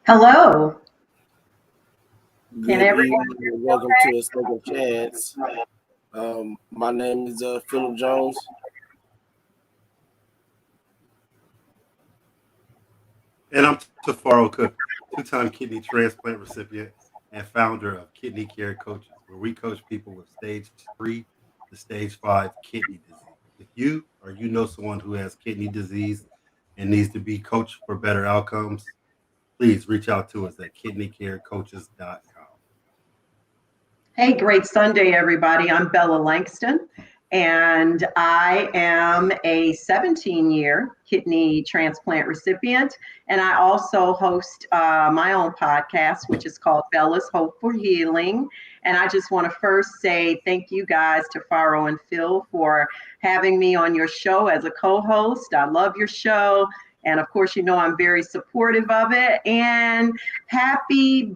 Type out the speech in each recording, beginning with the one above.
Hello. Can Good everyone evening hear and me welcome to okay? a second chance. My name is Philip Jones. And I'm Tafaro Cook, two-time kidney transplant recipient and founder of Kidney Care Coaches, where we coach people with stage 3 to stage 5 kidney disease. If you or you know someone who has kidney disease and needs to be coached for better outcomes, please reach out to us at kidneycarecoaches.com. Hey, great Sunday, everybody. I'm Bella Langston, and I am a 17-year kidney transplant recipient. And I also host my own podcast, which is called Bella's Hope for Healing. And I just want to first say thank you guys to Faro and Phil for having me on your show as a co-host. I love your show. And of course, you know, I'm very supportive of it. And happy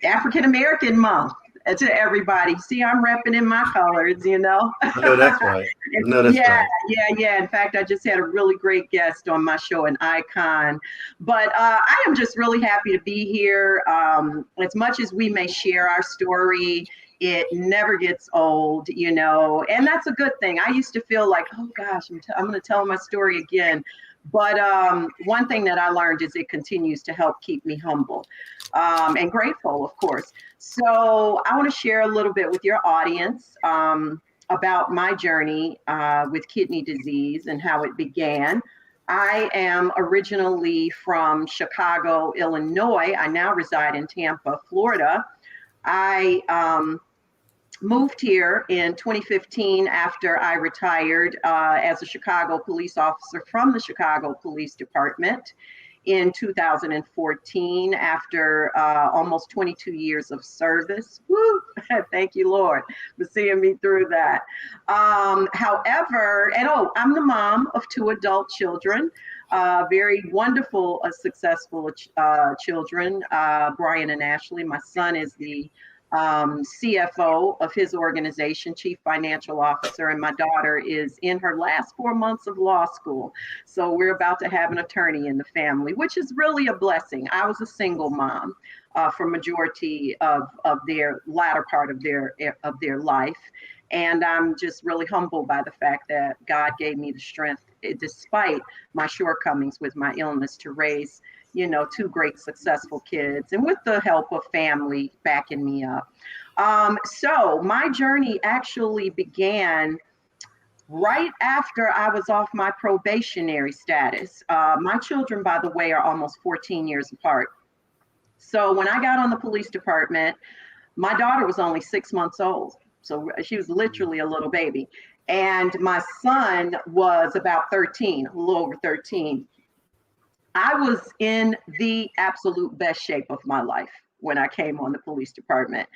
African American Month to everybody. See, I'm repping in my colors, you know. I know that's right. I know that's Yeah, right. yeah. In fact, I just had a really great guest on my show, an icon. But I am just really happy to be here. As much as we may share our story, it never gets old, you know, and that's a good thing. I used to feel like, oh gosh, I'm going to tell my story again. But one thing that I learned is it continues to help keep me humble and grateful, of course. So I want to share a little bit with your audience about my journey with kidney disease and how it began. I am originally from Chicago, Illinois. I now reside in Tampa, Florida. I moved here in 2015 after I retired as a Chicago police officer from the Chicago Police Department in 2014 after almost 22 years of service. Woo! Thank you, Lord, for seeing me through that. However, I'm the mom of 2 adult children, very wonderful, successful children, Brian and Ashley. My son is the CFO of his organization, Chief Financial Officer, and my daughter is in her last 4 months of law school. So we're about to have an attorney in the family, which is really a blessing. I was a single mom for majority of their latter part of their life. And I'm just really humbled by the fact that God gave me the strength, despite my shortcomings with my illness, to raise 2 great successful kids, and with the help of family backing me up. So my journey actually began right after I was off my probationary status. My children, by the way, are almost 14 years apart. So when I got on the police department, my daughter was only 6 months old. So she was literally a little baby. And my son was about 13, a little over 13. I was in the absolute best shape of my life when I came on the police department.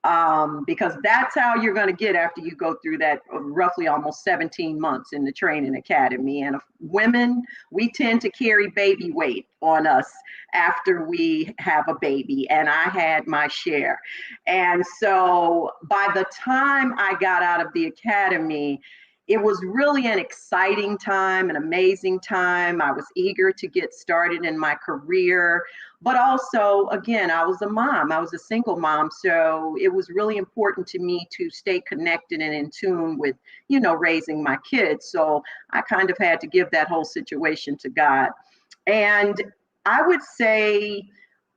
because that's how you're going to get after you go through that roughly almost 17 months in the training academy. And women, we tend to carry baby weight on us after we have a baby, and I had my share. And so by the time I got out of the academy, it was really an exciting time, an amazing time. I was eager to get started in my career, but also, again, I was a mom. I was a single mom, so it was really important to me to stay connected and in tune with, raising my kids. So I kind of had to give that whole situation to God. And I would say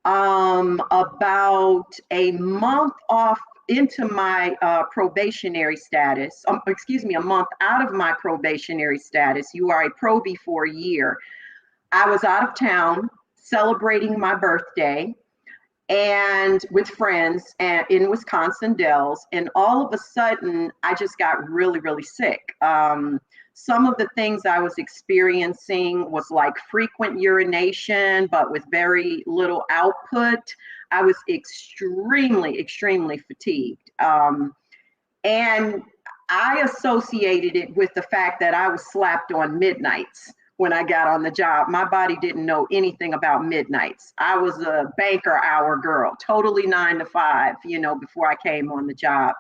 about a month off into my probationary status, a month out of my probationary status. You are a probie for a year. I was out of town celebrating my birthday and with friends in Wisconsin Dells, and all of a sudden I just got really, really sick. Some of the things I was experiencing was like frequent urination, but with very little output. I was extremely, extremely fatigued. And I associated it with the fact that I was slapped on midnights when I got on the job. My body didn't know anything about midnights. I was a banker hour girl, totally 9 to 5, before I came on the job.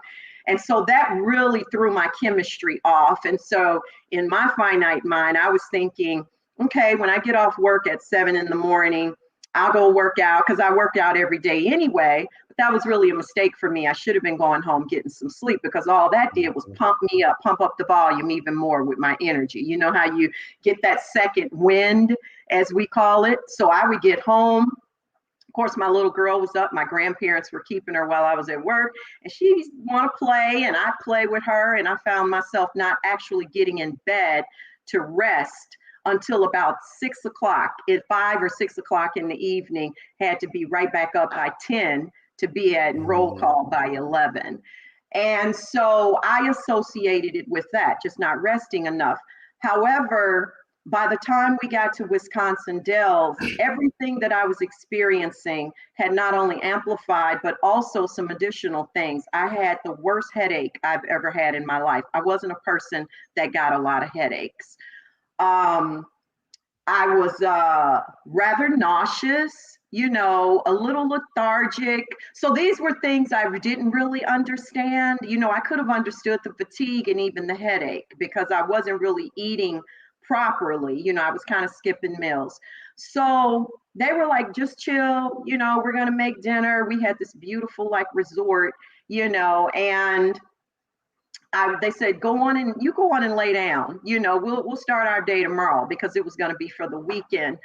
And so that really threw my chemistry off. And so in my finite mind, I was thinking, okay, when I get off work at 7 in the morning, I'll go work out, because I work out every day anyway. But that was really a mistake for me. I should have been going home getting some sleep, because all that did was pump me up, pump up the volume even more with my energy. You know how you get that second wind, as we call it. So I would get home. Of course, my little girl was up. My grandparents were keeping her while I was at work, and she want to play, and I play with her. And I found myself not actually getting in bed to rest until about 6 o'clock. At 5 or 6 o'clock in the evening, had to be right back up by 10 to be at roll call by 11. And so I associated it with that, just not resting enough. However, by the time we got to Wisconsin Dells, everything that I was experiencing had not only amplified, but also some additional things. I had the worst headache I've ever had in my life. I wasn't a person that got a lot of headaches. I was rather nauseous, a little lethargic. So these were things I didn't really understand. I could have understood the fatigue and even the headache, because I wasn't really eating properly. I was kind of skipping meals. So they were like, just chill, we're going to make dinner. We had this beautiful resort, and they said, go on and lay down. We'll start our day tomorrow, because it was going to be for the weekend.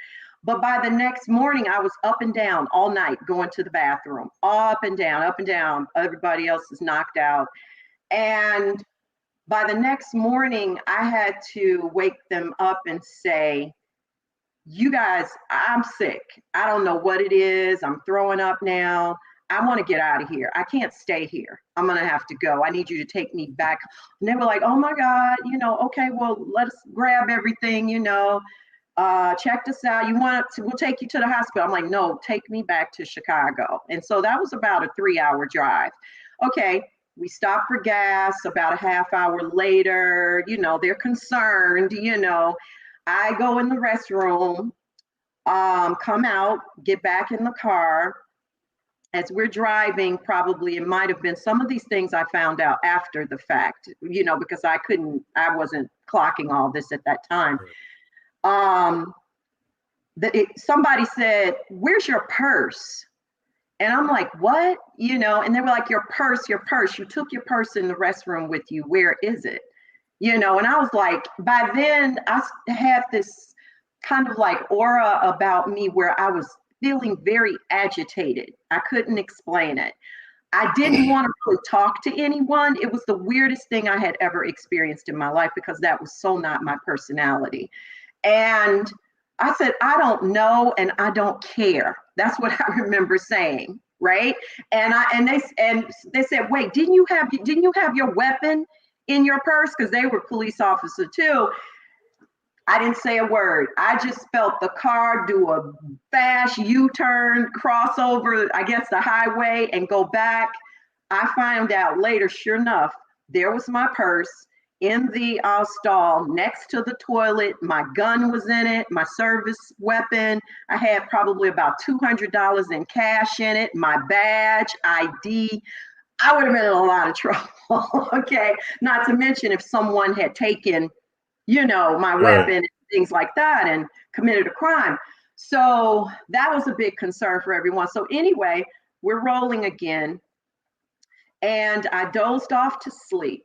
But by the next morning, I was up and down all night, going to the bathroom, up and down, up and down. Everybody else is knocked out. And by the next morning, I had to wake them up and say, you guys, I'm sick. I don't know what it is. I'm throwing up now. I want to get out of here. I can't stay here. I'm going to have to go. I need you to take me back. And they were like, oh my God, okay, well, let us grab everything, check this out. We'll take you to the hospital. I'm like, no, take me back to Chicago. And so that was about a 3-hour drive. Okay. We stopped for gas. About a half hour later, they're concerned, I go in the restroom, come out, get back in the car. As we're driving, probably it might have been some of these things I found out after the fact, because I wasn't clocking all this at that time. Somebody said, where's your purse? And I'm like, what? And they were like, your purse. You took your purse in the restroom with you. Where is it? And I was like, by then I had this kind of aura about me where I was feeling very agitated. I couldn't explain it. I didn't want to really talk to anyone. It was the weirdest thing I had ever experienced in my life, because that was so not my personality. And I said, I don't know, and I don't care. That's what I remember saying, right? And they said, wait, didn't you have your weapon in your purse? Because they were police officers too. I didn't say a word. I just felt the car do a fast U-turn, cross over, I guess, the highway and go back. I found out later, sure enough, there was my purse in the stall next to the toilet. My gun was in it, my service weapon. I had probably about $200 in cash in it, my badge, ID. I would have been in a lot of trouble. Okay. Not to mention if someone had taken, my weapon and things like that and committed a crime. So that was a big concern for everyone. So anyway, we're rolling again. And I dozed off to sleep.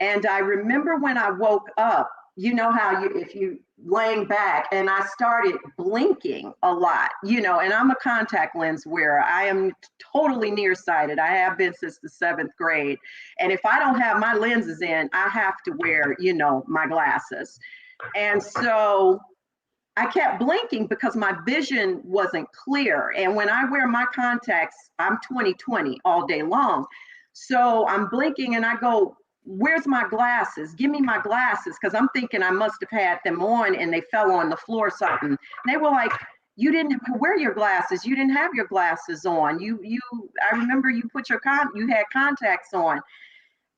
And I remember when I woke up, you know how if you laying back, and I started blinking a lot, and I'm a contact lens wearer. I am totally nearsighted. I have been since the 7th grade. And if I don't have my lenses in, I have to wear, my glasses. And so I kept blinking because my vision wasn't clear. And when I wear my contacts, I'm 20/20 all day long. So I'm blinking and I go, where's my glasses? Give me my glasses. Because I'm thinking I must have had them on and they fell on the floor or something. And they were like, you didn't wear your glasses. You didn't have your glasses on. I remember you you had contacts on.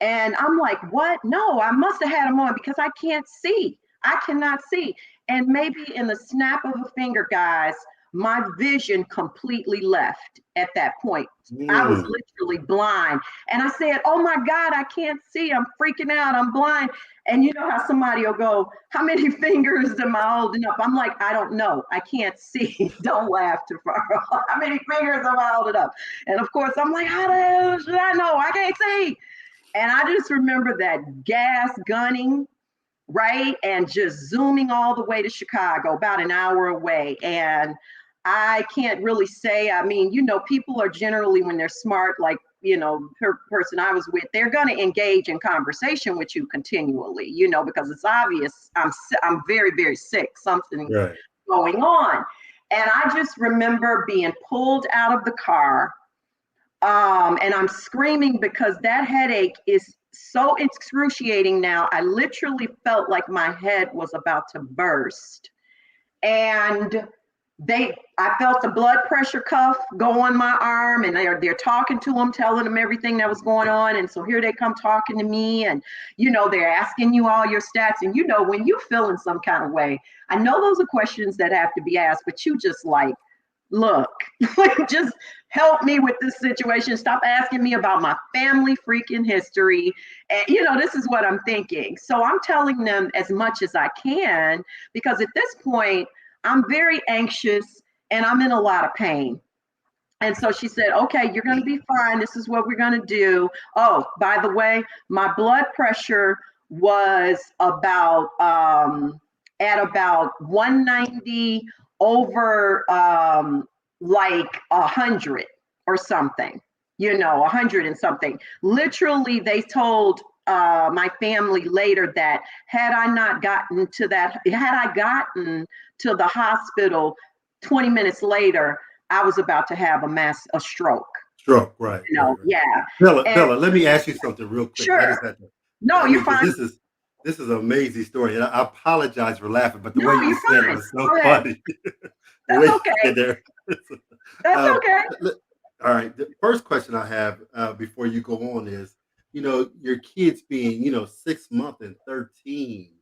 And I'm like, what? No, I must have had them on because I can't see. I cannot see. And maybe in the snap of a finger, guys, my vision completely left at that point. I was literally blind. And I said, oh my God, I can't see. I'm freaking out. I'm blind. And you know how somebody will go, how many fingers am I holding up? I'm like, I don't know. I can't see. Don't laugh too far. How many fingers am I holding up? And of course, I'm like, how the hell should I know? I can't see. And I just remember that gas gunning, right? And just zooming all the way to Chicago, about an hour away. And I can't really say, I mean, people are generally, when they're smart, like, her person I was with, they're going to engage in conversation with you continually, because it's obvious I'm very, very sick, something going on. And I just remember being pulled out of the car. And I'm screaming because that headache is so excruciating now. I literally felt like my head was about to burst. And I felt the blood pressure cuff go on my arm, and they're talking to them, telling them everything that was going on. And so here they come talking to me, and they're asking you all your stats. And when you feel in some kind of way, I know those are questions that have to be asked, but you just like, look, just help me with this situation. Stop asking me about my family freaking history. And, this is what I'm thinking. So I'm telling them as much as I can, because at this point, I'm very anxious and I'm in a lot of pain. And so she said, okay, you're going to be fine. This is what we're going to do. Oh, by the way, my blood pressure was at about 190 over like 100 or something, 100 and something. Literally, they told my family later that had I gotten to the hospital 20 minutes later, I was about to have a stroke. Stroke, right. Yeah. Bella, let me ask you something real quick. Sure. No, you're fine. This is an amazing story, and I apologize for laughing, but the way you said it was so funny. That's okay. That's okay. All right. The first question I have before you go on is, your kids being, 6 months and 13.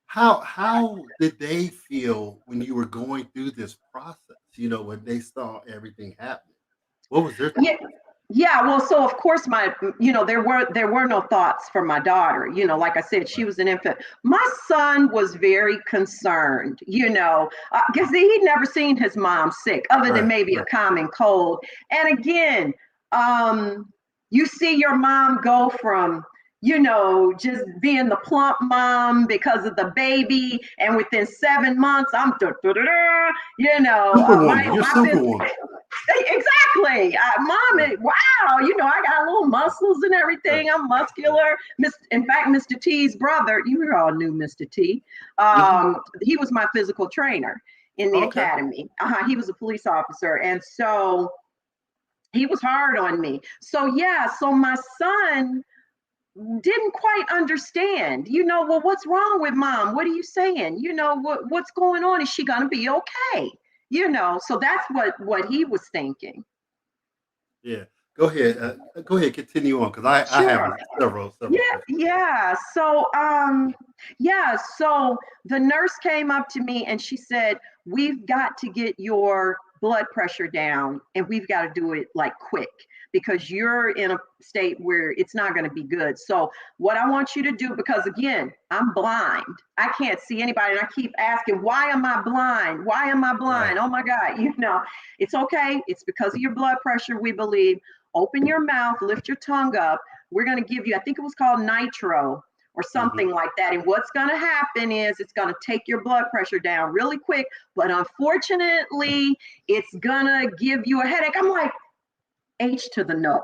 How did they feel when you were going through this process? When they saw everything happening, what was their thought? Yeah, well, so of course there were no thoughts for my daughter. Like I said, she was an infant. My son was very concerned, because he'd never seen his mom sick other than maybe a common cold. And again, you see your mom go from, just being the plump mom because of the baby, and within 7 months, I'm You're Superwoman. Exactly. Mom, wow, I got little muscles and everything. I'm muscular. In fact, Mr. T's brother, you all knew Mr. T. He was my physical trainer in the academy. He was a police officer. And so he was hard on me. So my son didn't quite understand, well, what's wrong with mom? What are you saying? What's going on? Is she going to be okay? So that's what he was thinking. Yeah. Go ahead. Go ahead. Continue on, because I have Sure. several Yeah, questions. yeah. So the nurse came up to me and she said, "We've got to get your blood pressure down and we've got to do it like quick because you're in a state where it's not going to be good. So what I want you to do, because again, I'm blind. I can't see anybody and I keep asking, why am I blind? Why am I Right. blind? Oh my God, it's okay. It's because of your blood pressure, we believe. Open your mouth, lift your tongue up. We're going to give you, I think it was called nitro or Hmm. something like that. And what's going to happen is it's going to take your blood pressure down really quick. But unfortunately, it's going to give you a headache." I'm like, H to the no.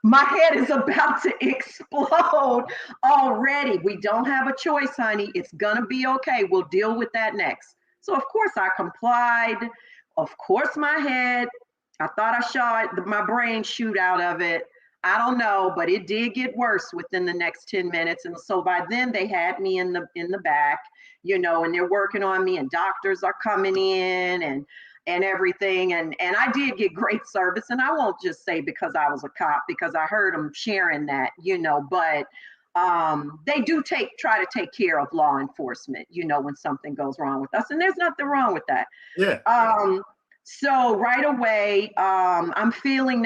My head is about to explode already. We don't have a choice, honey. It's going to be okay. We'll deal with that next. So, of course, I complied. Of course, my head, I thought I saw it, my brain shoot out of it. I don't know, but it did get worse within the next 10 minutes. And so by then they had me in the back, and they're working on me and doctors are coming in and everything. And I did get great service. And I won't just say because I was a cop, because I heard them sharing that, but they do try to take care of law enforcement, when something goes wrong with us. And there's nothing wrong with that. Yeah. Yeah. So right away, I'm feeling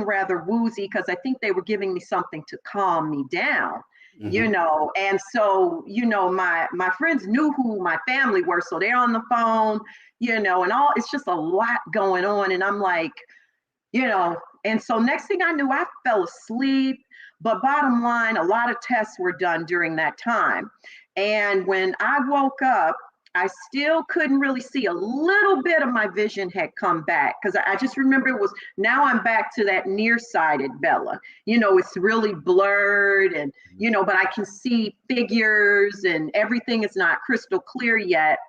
rather woozy because I think they were giving me something to calm me down, Hmm. and so, my friends knew who my family were. So they're on the phone, and all, it's just a lot going on. And I'm like, and so next thing I knew, I fell asleep. But bottom line, a lot of tests were done during that time. And when I woke up, I still couldn't really see. A little bit of my vision had come back because I just remember it was, now I'm back to that nearsighted Bella. It's really blurred and, but I can see figures and everything is not crystal clear yet.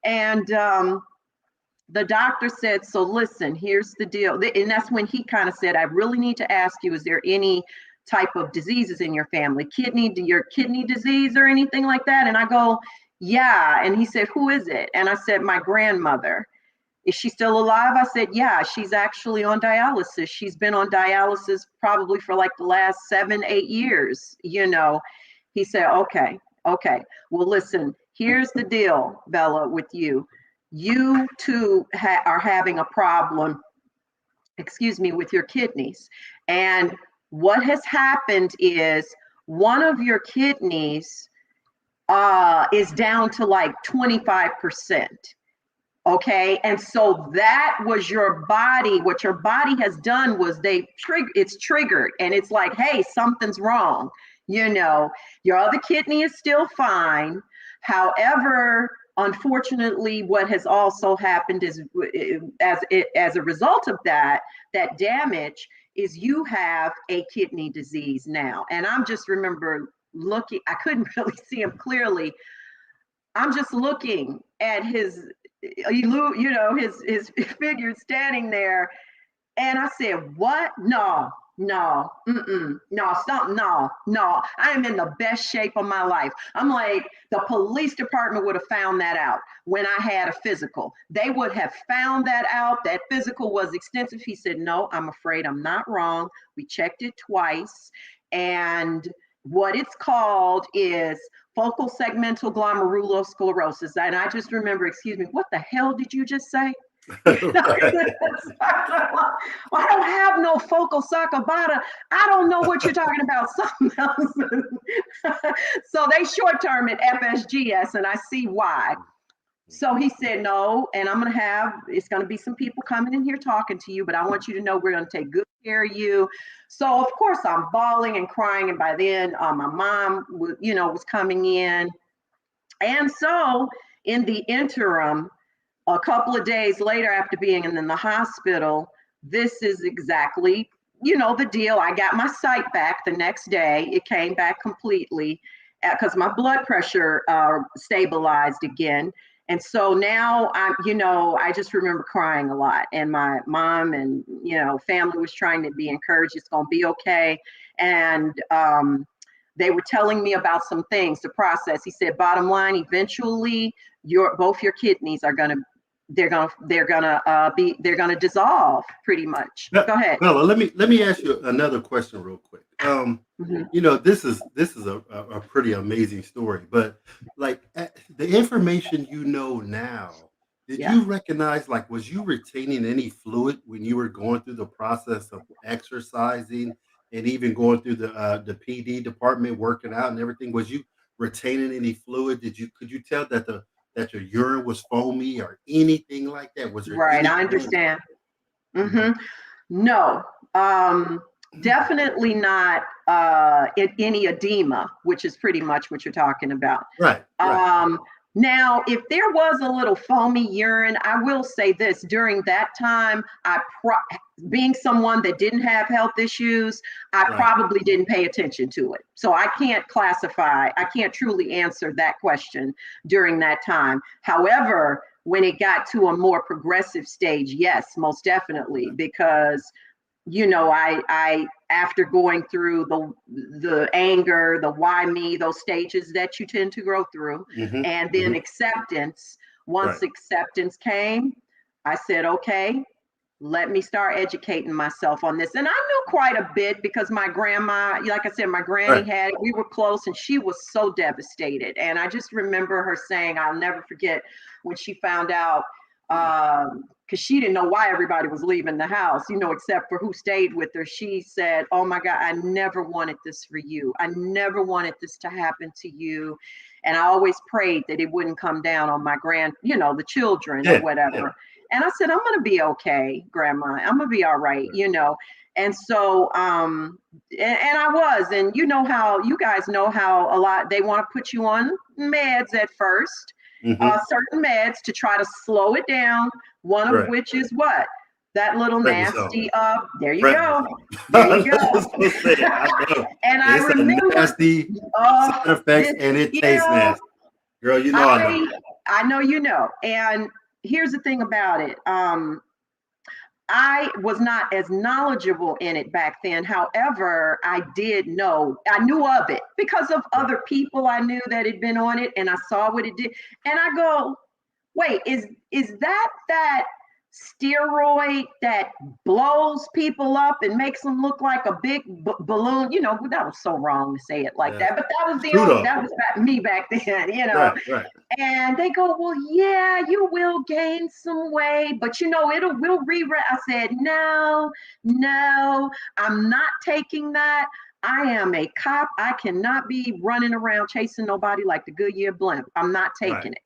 And the doctor said, "So listen, here's the deal." And that's when he kind of said, "I really need to ask you, is there any type of diseases in your family, your kidney disease or anything like that?" And I go, "Yeah." And he said, "Who is it?" And I said, "My grandmother." "Is she still alive?" I said, "Yeah, she's actually on dialysis. She's been on dialysis probably for like the last 7, 8 years, He said, "Okay, okay. Well, listen, here's the deal, Bella, with you. You too are having a problem, excuse me, with your kidneys. And what has happened is one of your kidneys is down to like 25%. Okay. And so that was your body. What your body has done was it's triggered and it's like, hey, something's wrong. Your other kidney is still fine. However, unfortunately, what has also happened is as a result of that damage is you have a kidney disease now. And I'm just remember looking, I couldn't really see him clearly. I'm just looking at his his figure standing there, and I said, "What? No, no, no, stop, no, no. I am in the best shape of my life." I'm like, the police department would have found that out when I had a physical. They would have found that out. That physical was extensive. He said, "No, I'm afraid I'm not wrong. We checked it twice, and what it's called is focal segmental glomerulosclerosis." And I just remember, excuse me, what the hell did you just say? Right. Well, I don't have no focal sarcobata. I don't know what you're talking about. Something else. So they short term it FSGS, and I see why. So he said, "No, and it's going to be some people coming in here talking to you, but I want you to know we're going to take good care of you." So of course I'm bawling and crying. And by then my mom, was coming in. And so in the interim, a couple of days later, after being in the hospital, this is exactly, the deal. I got my sight back the next day. It came back completely because my blood pressure stabilized again. And so now I just remember crying a lot. And my mom and, family was trying to be encouraged. It's going to be okay. And they were telling me about some things to process. He said, bottom line, eventually both your kidneys are going to they're gonna dissolve pretty much. Go ahead. Bella, let me ask you another question real quick. This is a pretty amazing story, but like the information now, did you recognize, like, was you retaining any fluid when you were going through the process of exercising and even going through the PD department, working out and everything? Was you retaining any fluid? Could you tell that your urine was foamy or anything like that? Was there Right, any I understand. No, definitely not any edema, which is pretty much what you're talking about. Right. Now, if there was a little foamy urine, I will say this: during that time, being someone that didn't have health issues, I probably didn't pay attention to it. So I can't truly answer that question during that time. However, when it got to a more progressive stage, yes, most definitely, because I after going through the anger, the why me, those stages that you tend to go through, and then acceptance. Once acceptance came, I said, okay, let me start educating myself on this. And I knew quite a bit because my grandma, like I said, my granny had it. We were close, and she was so devastated. And I just remember her saying, I'll never forget when she found out, because she didn't know why everybody was leaving the house, except for who stayed with her. She said, oh my God, I never wanted this for you. I never wanted this to happen to you. And I always prayed that it wouldn't come down on my the children or whatever. Yeah. And I said, I'm going to be okay, Grandma. I'm going to be all right, And so, and I was, and how you guys know how a lot, they want to put you on meds at first. Certain meds to try to slow it down. One of which is what? That little nasty. There you go. There you go. And I remember nasty side effects, and it tastes nasty. Girl, I know. And here's the thing about it. I was not as knowledgeable in it back then. However, I knew of it because of other people I knew that had been on it, and I saw what it did. And I go, wait, is that steroid that blows people up and makes them look like a big balloon? That was so wrong to say it like that, but that was me back then, Right. And they go, well, yeah, you will gain some weight, but we'll rewrite. I said, no, I'm not taking that. I am a cop. I cannot be running around chasing nobody like the Goodyear blimp. I'm not taking it.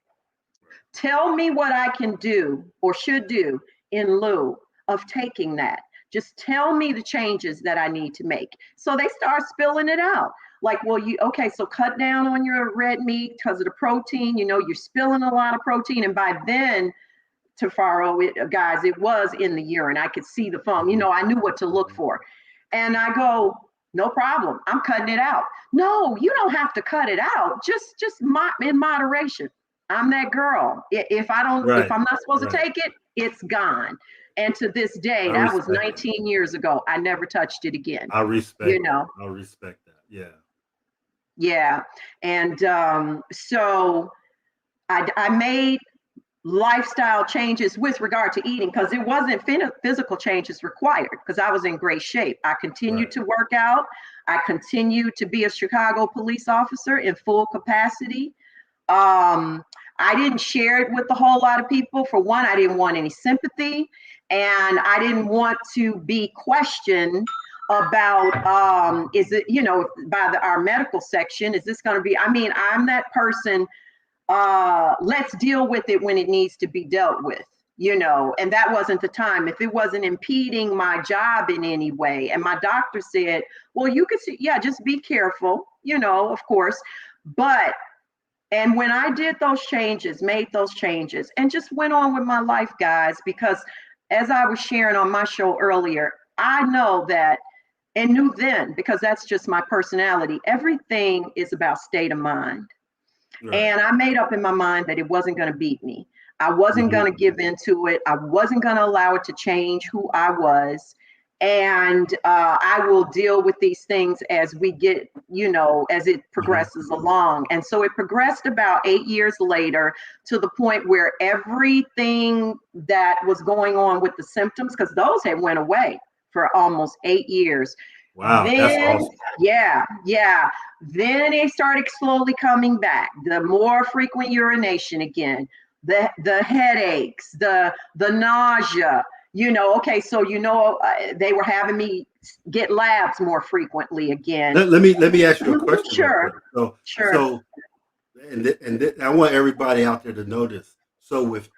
Tell me what I can do or should do in lieu of taking that. Just tell me the changes that I need to make. So they start spilling it out. Like, well, so cut down on your red meat because of the protein. You're spilling a lot of protein. And by then, guys, it was in the urine. I could see the foam. I knew what to look for. And I go, no problem. I'm cutting it out. No, you don't have to cut it out. Just in moderation. I'm that girl. If I'm not supposed to take it, it's gone. And to this day, that was 19 years ago. I never touched it again. I respect I respect that. Yeah. Yeah. And so I made lifestyle changes with regard to eating because it wasn't physical changes required because I was in great shape. I continued to work out. I continued to be a Chicago police officer in full capacity. I didn't share it with a whole lot of people. For one, I didn't want any sympathy, and I didn't want to be questioned about is it by our medical section, is this going to be, I'm that person, let's deal with it when it needs to be dealt with, and that wasn't the time. If it wasn't impeding my job in any way, and my doctor said, well, you could see, just be careful, of course. And when I did made those changes and just went on with my life, guys, because as I was sharing on my show earlier, I know that, and knew then, because that's just my personality, everything is about state of mind. And I made up in my mind that it wasn't going to beat me. I wasn't going to give into it. I wasn't going to allow it to change who I was. And I will deal with these things as we get, as it progresses along. And so it progressed about 8 years later to the point where everything that was going on with the symptoms, because those had went away for almost 8 years. Wow, that's awesome. Yeah. Then they started slowly coming back. The more frequent urination again, the headaches, the nausea. Okay, so they were having me get labs more frequently again. Let me ask you a question. Sure. Sure. So, and I want everybody out there to know this. So with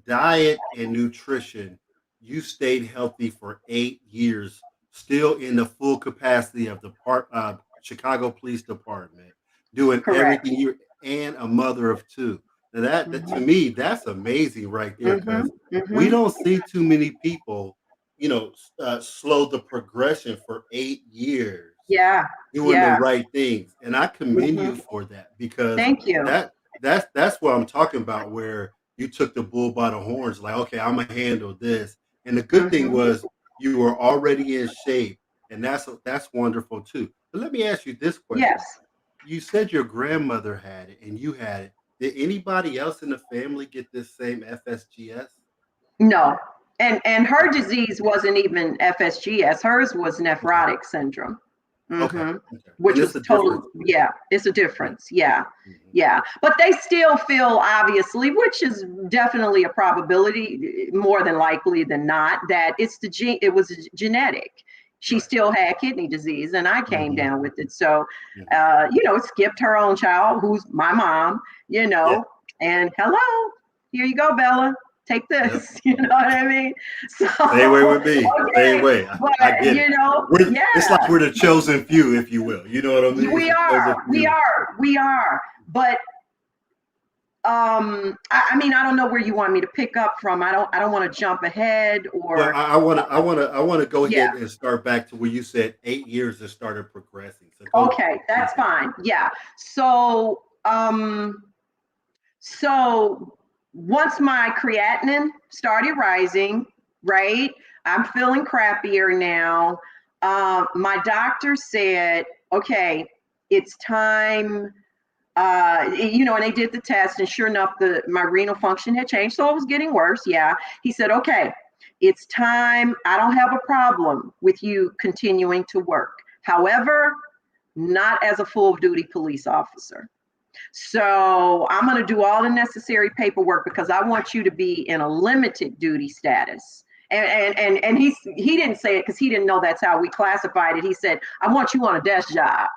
diet and nutrition, you stayed healthy for 8 years, still in the full capacity of the Chicago Police Department, doing Correct. everything and a mother of two. Now that to me, that's amazing right there, because we don't see too many people, slow the progression for 8 years. Yeah. Doing the right things. And I commend you for that, because Thank you. that's what I'm talking about, where you took the bull by the horns, like, okay, I'm gonna handle this. And the good thing was you were already in shape, and that's wonderful too. But let me ask you this question. Yes. You said your grandmother had it and you had it. Did anybody else in the family get this same FSGS? No. And her disease wasn't even FSGS. Hers was nephrotic syndrome. Okay. Which is total. Yeah, it's a difference. Yeah. But they still feel, obviously, which is definitely a probability, more than likely than not, that it was genetic. She still had kidney disease, and I came down with it. So, it skipped her own child, who's my mom, and hello, here you go, Bella. Take this, you know what I mean? So, same way with me. Okay. Same way. But, I get it. It's like we're the chosen few, if you will. You know what I mean? We are. But I don't know where you want me to pick up from. I don't want to jump ahead, or. Well, I want to go ahead and start back to where you said 8 years it started progressing. So okay, that's fine. Yeah. So once my creatinine started rising, right? I'm feeling crappier now. My doctor said, okay, it's time. And they did the test, and sure enough, my renal function had changed, so it was getting worse. Yeah. He said, okay, it's time. I don't have a problem with you continuing to work. However, not as a full duty police officer. So I'm going to do all the necessary paperwork, because I want you to be in a limited duty status. And he didn't say it because he didn't know that's how we classified it. He said, I want you on a desk job.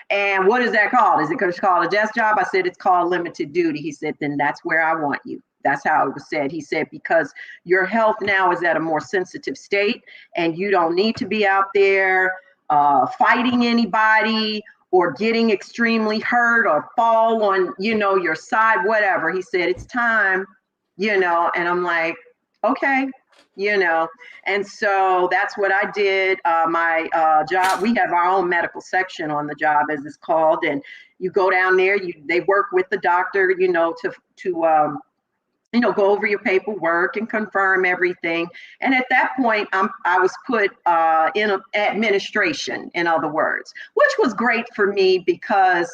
And what is that called? Is it called a desk job? I said, it's called limited duty. He said, then that's where I want you. That's how it was said. He said, because your health now is at a more sensitive state, and you don't need to be out there fighting anybody or getting extremely hurt or fall on, your side, whatever. He said, it's time, and I'm like, okay, and so that's what I did. My job, we have our own medical section on the job, as it's called, and you go down there, they work with the doctor, to go over your paperwork and confirm everything. And at that point, I was put in administration, in other words, which was great for me, because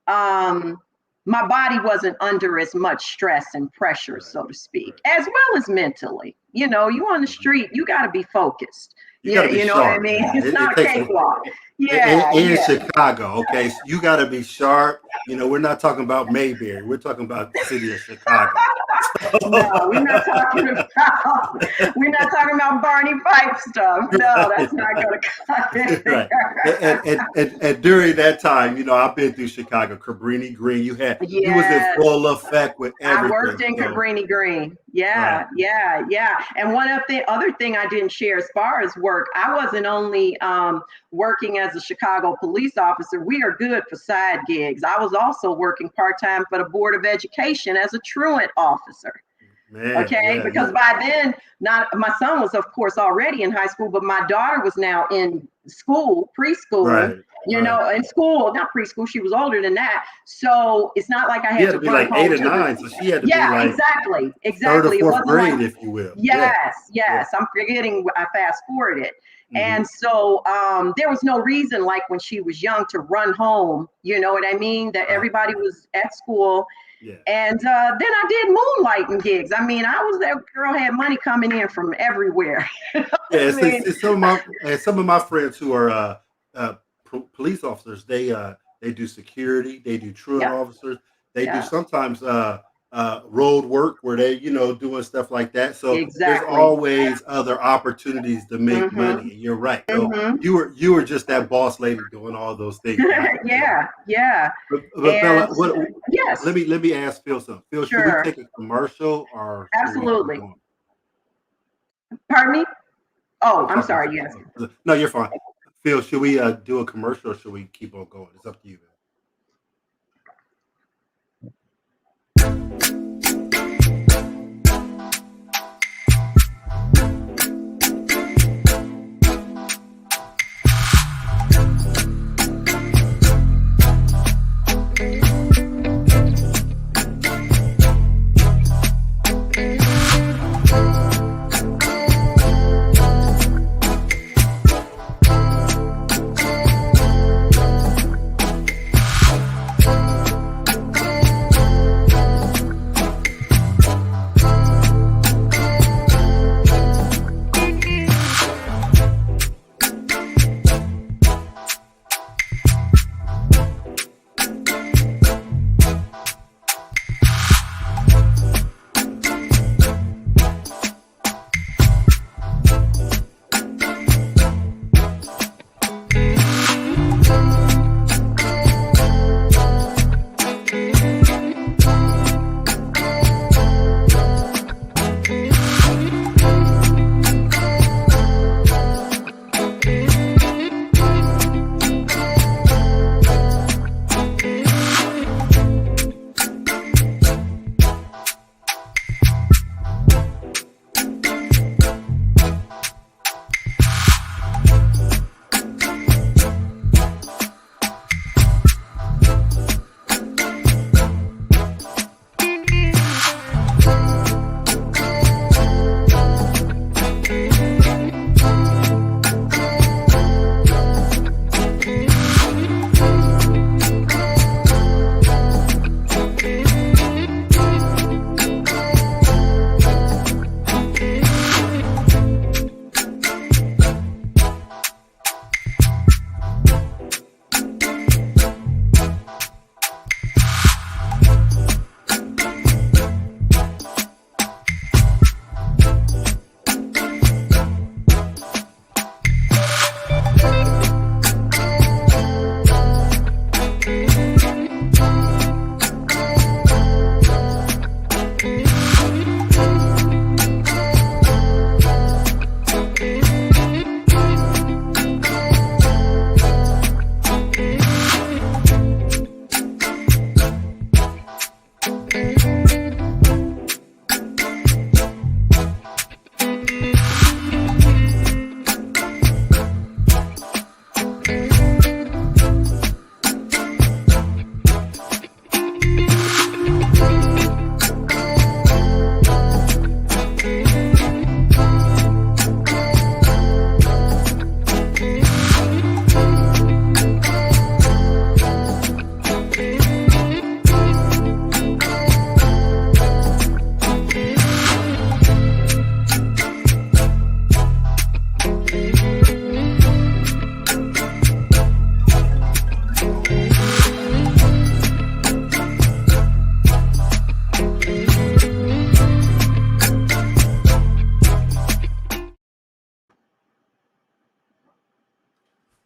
my body wasn't under as much stress and pressure, so to speak, as well as mentally. You on the street, you got to be focused. You got to be sharp, what I mean? It's not a cakewalk. In Chicago, okay? So you got to be sharp. We're not talking about Mayberry. We're talking about the city of Chicago. No, we're not talking about Barney Fife stuff. No, that's not going to cut it. Right. And during that time, I've been through Chicago, Cabrini Green. You was in full effect with everything. I worked in Cabrini Green. Yeah. And other thing I didn't share as far as work, I wasn't only working as a Chicago police officer. We are good for side gigs. I was also working part-time for the Board of Education as a truant officer. Because by then, my son was, of course, already in high school, but my daughter was now in school, preschool, you know, in school, not preschool. She was older than that. So it's not like I She had had to to be run like 8 home or to the. 9, so she had to be Yeah, like exactly. third or Exactly. It fourth wasn't like, grade, if you will. Yeah. yes. I'm forgetting, I fast forwarded it. Mhm. And so there was no reason, like when she was young, to run home. You know what I mean? That Right. everybody was at school. Yeah. And then I did moonlighting gigs. I mean, I was that girl, had money coming in from everywhere. Yeah, I mean, it's some of my friends who are police officers. They do security. They do truant yep, officers. They do yeah, sometimes road work where they doing stuff like that. So there's exactly. always other opportunities to make Hmm. money. And you're right. So Hmm. you were just that boss lady doing all those things. Yeah. But And Bella, what? yes, Let me ask Phil something. Phil, should we sure, take a commercial or should we keep absolutely. going? Pardon me? Oh, I'm I'm talking sorry. Yes. to no, you're fine. Phil, should we do a commercial or should we keep on going? It's up to you, man.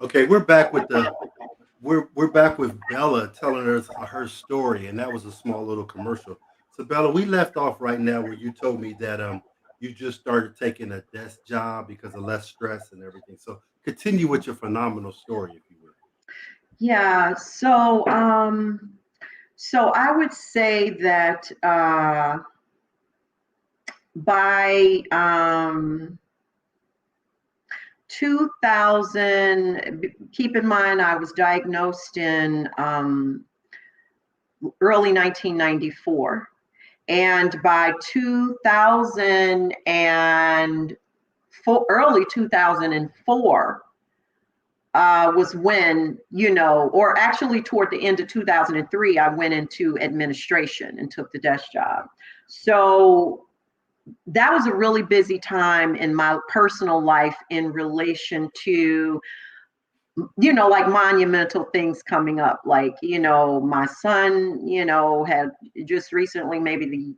Okay, we're back with Bella telling us her story, and that was a small little commercial. So Bella, we left off right now where you told me that you just started taking a desk job because of less stress and everything. So continue with your phenomenal story, if you will. Yeah. So I would say that by 2000, keep in mind, I was diagnosed in early 1994. And by 2004, early 2004, was when, or actually toward the end of 2003, I went into administration and took the desk job. So that was a really busy time in my personal life in relation to, like monumental things coming up. Like, my son, had just recently, maybe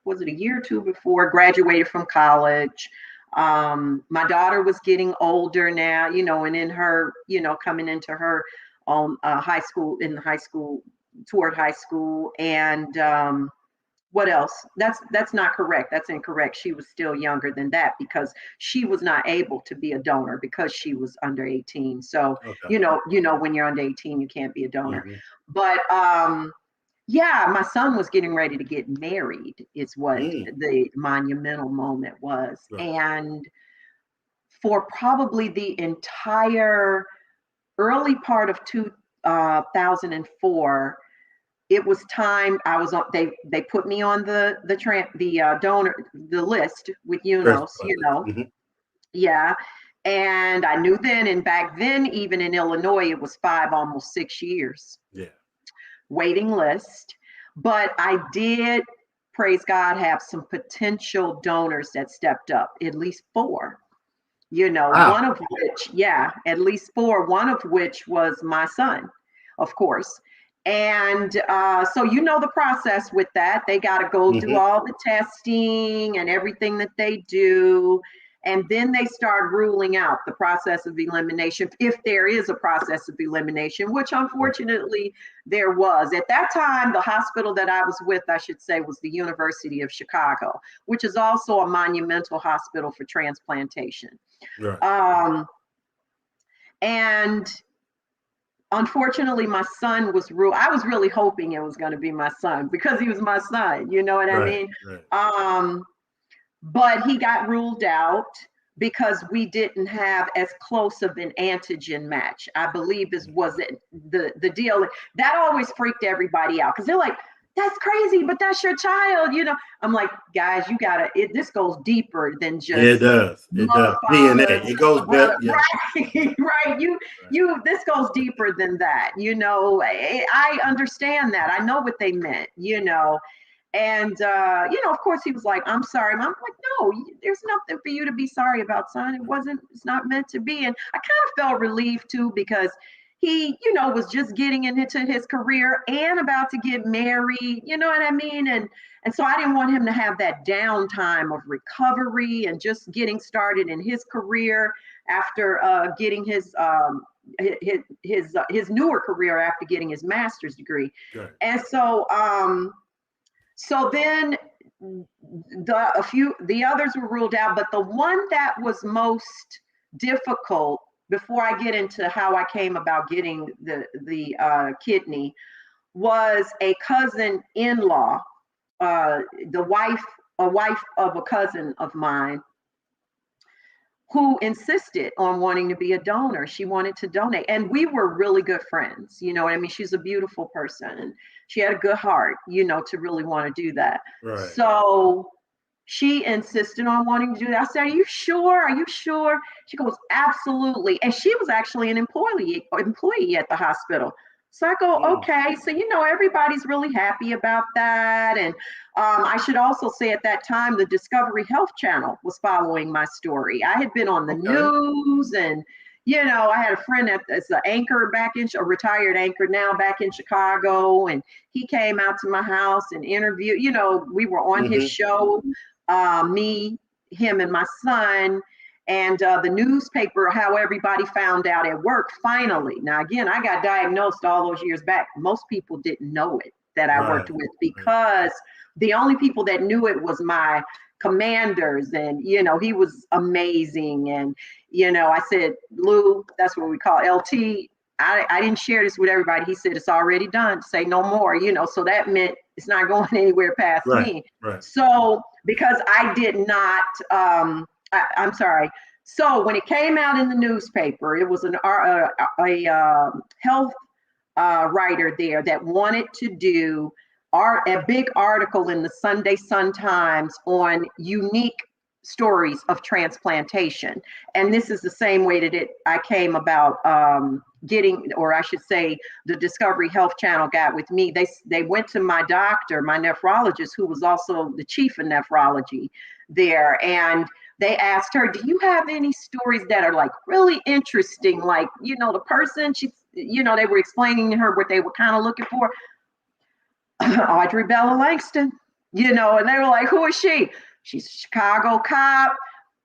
was it a year or two before, graduated from college. My daughter was getting older now, and in her, coming into her own toward high school. And what else? That's not correct. That's incorrect. She was still younger than that because she was not able to be a donor because she was under 18. So, Okay. When you're under 18, you can't be a donor. Mhm. But yeah, my son was getting ready to get married, is what the monumental moment was. Right. And for probably the entire early part of 2004, it was time. I was on. They put me on the donor list with UNOS. Mhm. Yeah. And I knew then, and back then, even in Illinois, it was 5, almost 6 years. Yeah. Waiting list. But I did, praise God, have some potential donors that stepped up, at least 4. Wow. One of which, at least 4, one of which was my son, of course. And so the process with that. They got to go do all the testing and everything that they do. And then they start ruling out the process of elimination, if there is a process of elimination, which unfortunately there was. At that time, the hospital that I was with, I should say, was the University of Chicago, which is also a monumental hospital for transplantation. Right. And unfortunately, my son was ruled. I was really hoping it was going to be my son because he was my son. You know what I mean? Right. But he got ruled out because we didn't have as close of an antigen match, I believe was it the deal. That always freaked everybody out because they're like, that's crazy, but that's your child. I'm like, guys, you gotta, this goes deeper than just. It does. DNA. It goes better. Yeah. Right. Right. This goes deeper than that. I understand that. I know what they meant, And, of course he was like, I'm sorry. And I'm like, no, there's nothing for you to be sorry about, son. It's not meant to be. And I kind of felt relieved too, because he, was just getting into his career and about to get married, you know what I mean? And so I didn't want him to have that downtime of recovery and just getting started in his career after getting his newer career after getting his master's degree. Right. And so, so then the others were ruled out, but the one that was most difficult, before I get into how I came about getting the kidney, was a cousin-in-law, a wife of a cousin of mine, who insisted on wanting to be a donor. She wanted to donate. And we were really good friends. You know what I mean? She's a beautiful person. And she had a good heart, to really want to do that. Right. So she insisted on wanting to do that. I said, are you sure? Are you sure? She goes, absolutely. And she was actually an employee at the hospital. So I go, okay. So, everybody's really happy about that. And I should also say at that time, the Discovery Health Channel was following my story. I had been on the news, and, I had a friend that's an anchor a retired anchor now back in Chicago. And he came out to my house and interviewed, we were on his show, me, him, and my son. And the newspaper, how everybody found out at work, finally. Now, again, I got diagnosed all those years back. Most people didn't know it that I worked with, because the only people that knew it was my commanders. And, he was amazing. And, I said, Lou, that's what we call LT. I didn't share this with everybody. He said, it's already done. Say no more, so that meant it's not going anywhere past me. Right. So because I did not, I'm sorry, So when it came out in the newspaper, it was a health writer there that wanted to do a big article in the Sunday Sun Times on unique stories of transplantation. And this is the same way that I came about getting, or I should say, the Discovery Health Channel got with me. They went to my doctor, my nephrologist, who was also the chief of nephrology there, and they asked her, do you have any stories that are like really interesting? Like, the person, they were explaining to her what they were kind of looking for. Audrey Bella Langston, and they were like, who is she? She's a Chicago cop,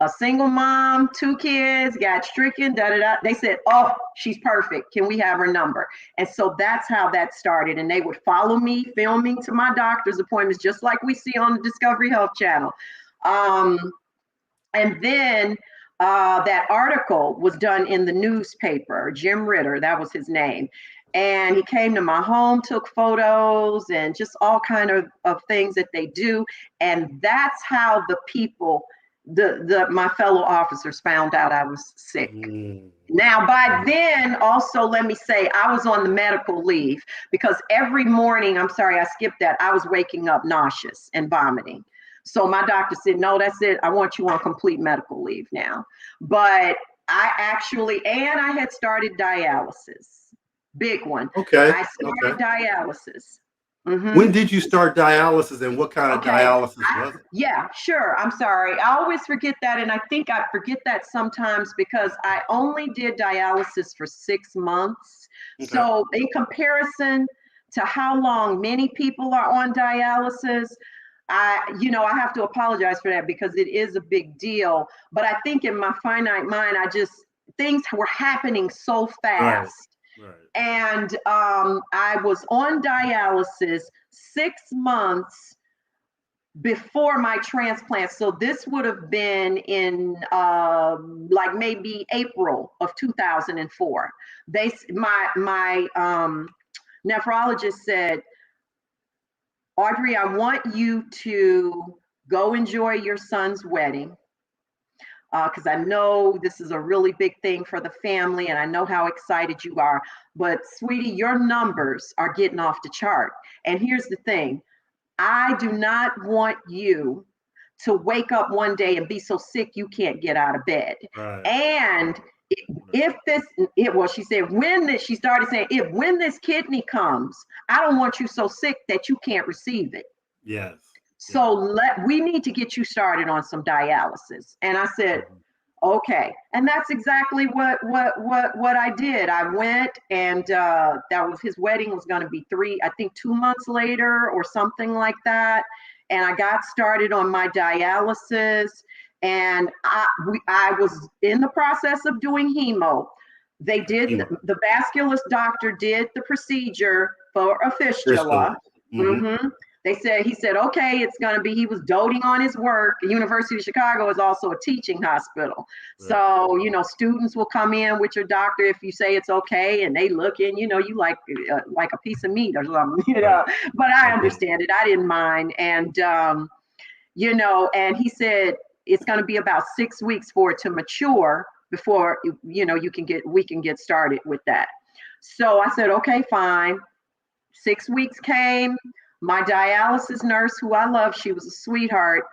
a single mom, 2 kids, got stricken, da-da-da. They said, oh, she's perfect. Can we have her number? And so that's how that started. And they would follow me filming to my doctor's appointments, just like we see on the Discovery Health Channel. And then that article was done in the newspaper. Jim Ritter, that was his name. And he came to my home, took photos, and just all kind of things that they do. And that's how the people, my fellow officers, found out I was sick. Now, by then, also, let me say, I was on the medical leave because every morning, I'm sorry, I skipped that, I was waking up nauseous and vomiting. So my doctor said, no, that's it. I want you on complete medical leave now. But I had started dialysis. Big one. Okay. I started dialysis. When did you start dialysis, and what kind of dialysis was it? Yeah, sure. I'm sorry. I always forget that. And I think I forget that sometimes because I only did dialysis for 6 months. Okay. So in comparison to how long many people are on dialysis, I have to apologize for that because it is a big deal. But I think in my finite mind, things were happening so fast. Right. And I was on dialysis 6 months before my transplant. So this would have been in like maybe April of 2004. My nephrologist said, Audrey, I want you to go enjoy your son's wedding. Because I know this is a really big thing for the family and I know how excited you are. But sweetie, your numbers are getting off the chart. And here's the thing. I do not want you to wake up one day and be so sick you can't get out of bed. Right. And she said, she started saying, when this kidney comes, I don't want you so sick that you can't receive it. Yes. So we need to get you started on some dialysis. And I said, okay. And that's exactly what I did. I went and his wedding was going to be 2 months later or something like that. And I got started on my dialysis and I was in the process of doing hemo. They did, the vascular doctor did the procedure for a fistula. Mm-hmm. He said, okay, it's going to be, he was doting on his work. The University of Chicago is also a teaching hospital. Right. So, students will come in with your doctor if you say it's okay. And they look in, you like a piece of meat or something, but I understand it. I didn't mind. And, and he said, it's going to be about 6 weeks for it to mature before, we can get started with that. So I said, okay, fine. 6 weeks came. My dialysis nurse, who I love, she was a sweetheart.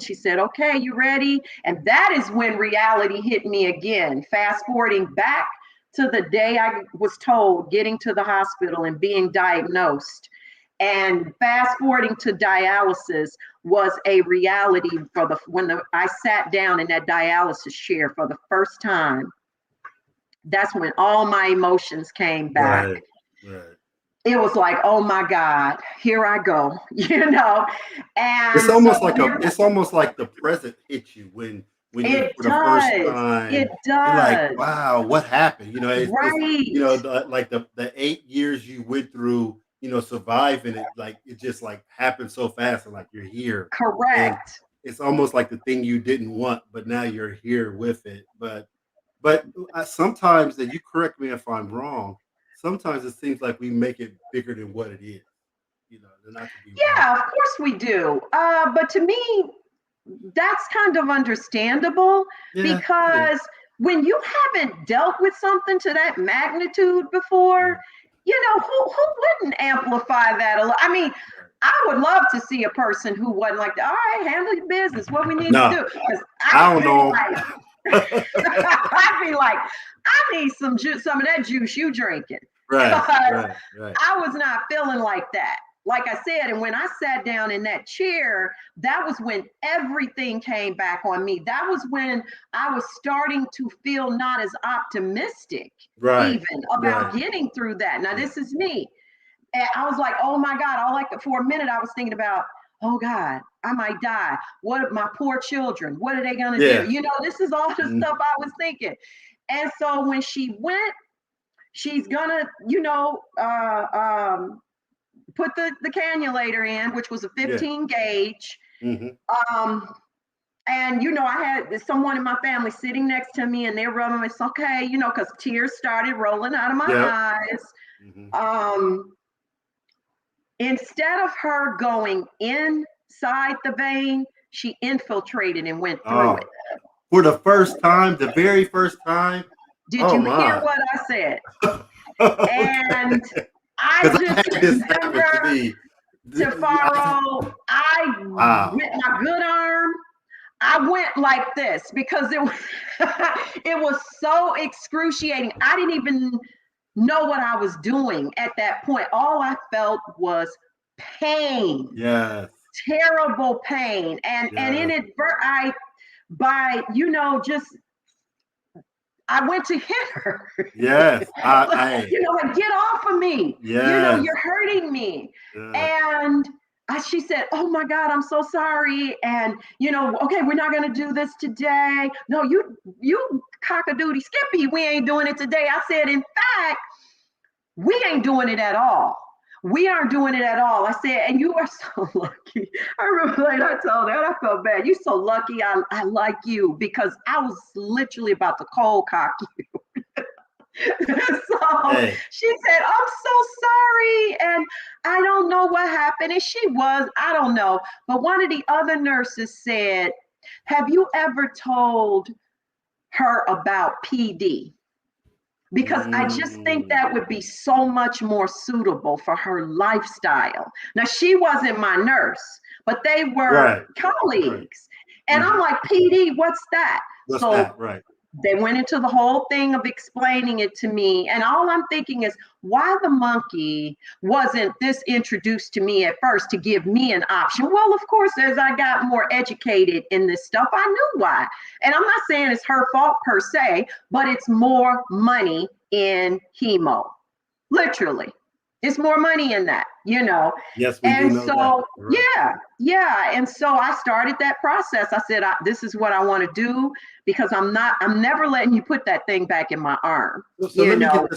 She said, okay, you ready? And that is when reality hit me again. Fast forwarding back to the day I was told getting to the hospital and being diagnosed. And fast forwarding to dialysis was a reality I sat down in that dialysis chair for the first time. That's when all my emotions came back. Right. It was like, oh my God, here I go, And it's almost like the present hit you when you for the first time. It does. You're like, wow, what happened? It's, right. like the 8 years you went through, surviving it, like it just like happened so fast, and like you're here. Correct. And it's almost like the thing you didn't want, but now you're here with it. But sometimes, and you correct me if I'm wrong, sometimes it seems like we make it bigger than what it is. Not to be wrong. Of course we do. But to me, that's kind of understandable because when you haven't dealt with something to that magnitude before, who wouldn't amplify that a lot? I mean, I would love to see a person who wasn't like, all right, handle your business, what we need to do. I don't know. I'd be like, I need some of that juice you drinking. Right. I was not feeling like that. Like I said, and when I sat down in that chair, that was when everything came back on me. That was when I was starting to feel not as optimistic even about getting through that. Now, this is me. And I was like, oh my God, for a minute, I was thinking about, oh God, I might die. What my poor children, what are they gonna do? This is all the stuff I was thinking. And so when she went, she's gonna, put the cannulator in, which was a 15 gauge. And I had someone in my family sitting next to me, and they're rubbing. It's okay, because tears started rolling out of my eyes. Instead of her going inside the vein, she infiltrated and went through it. For the first time, the very first time. Did you hear what I said? And I just remember, Tafaro, with my good arm, I went like this because it was so excruciating. I didn't even know what I was doing at that point. All I felt was pain. Yes. Terrible pain. And I went to hit her. Yes. Like, get off of me. Yes. You're hurting me. Yes. And she said, oh my God, I'm so sorry. And, okay, we're not going to do this today. No, you cock-a-doodle skippy. We ain't doing it today. I said, in fact, we ain't doing it at all. We aren't doing it at all. I said, and you are so lucky. I remember I told her, I felt bad. You're so lucky I like you, because I was literally about to cold cock you. So she said, I'm so sorry. And I don't know what happened. And I don't know. But one of the other nurses said, have you ever told her about PD? Because I just think that would be so much more suitable for her lifestyle. Now, she wasn't my nurse, but they were colleagues. And I'm like, PD, what's that? What's that? Right. They went into the whole thing of explaining it to me. And all I'm thinking is, why the monkey wasn't this introduced to me at first to give me an option? Well, of course, as I got more educated in this stuff, I knew why. And I'm not saying it's her fault per se, but it's more money in hemo. Literally. It's more money in that, Yes, we do know that. Right. Yeah. And so I started that process. I said, this is what I want to do, because I'm never letting you put that thing back in my arm. So let me get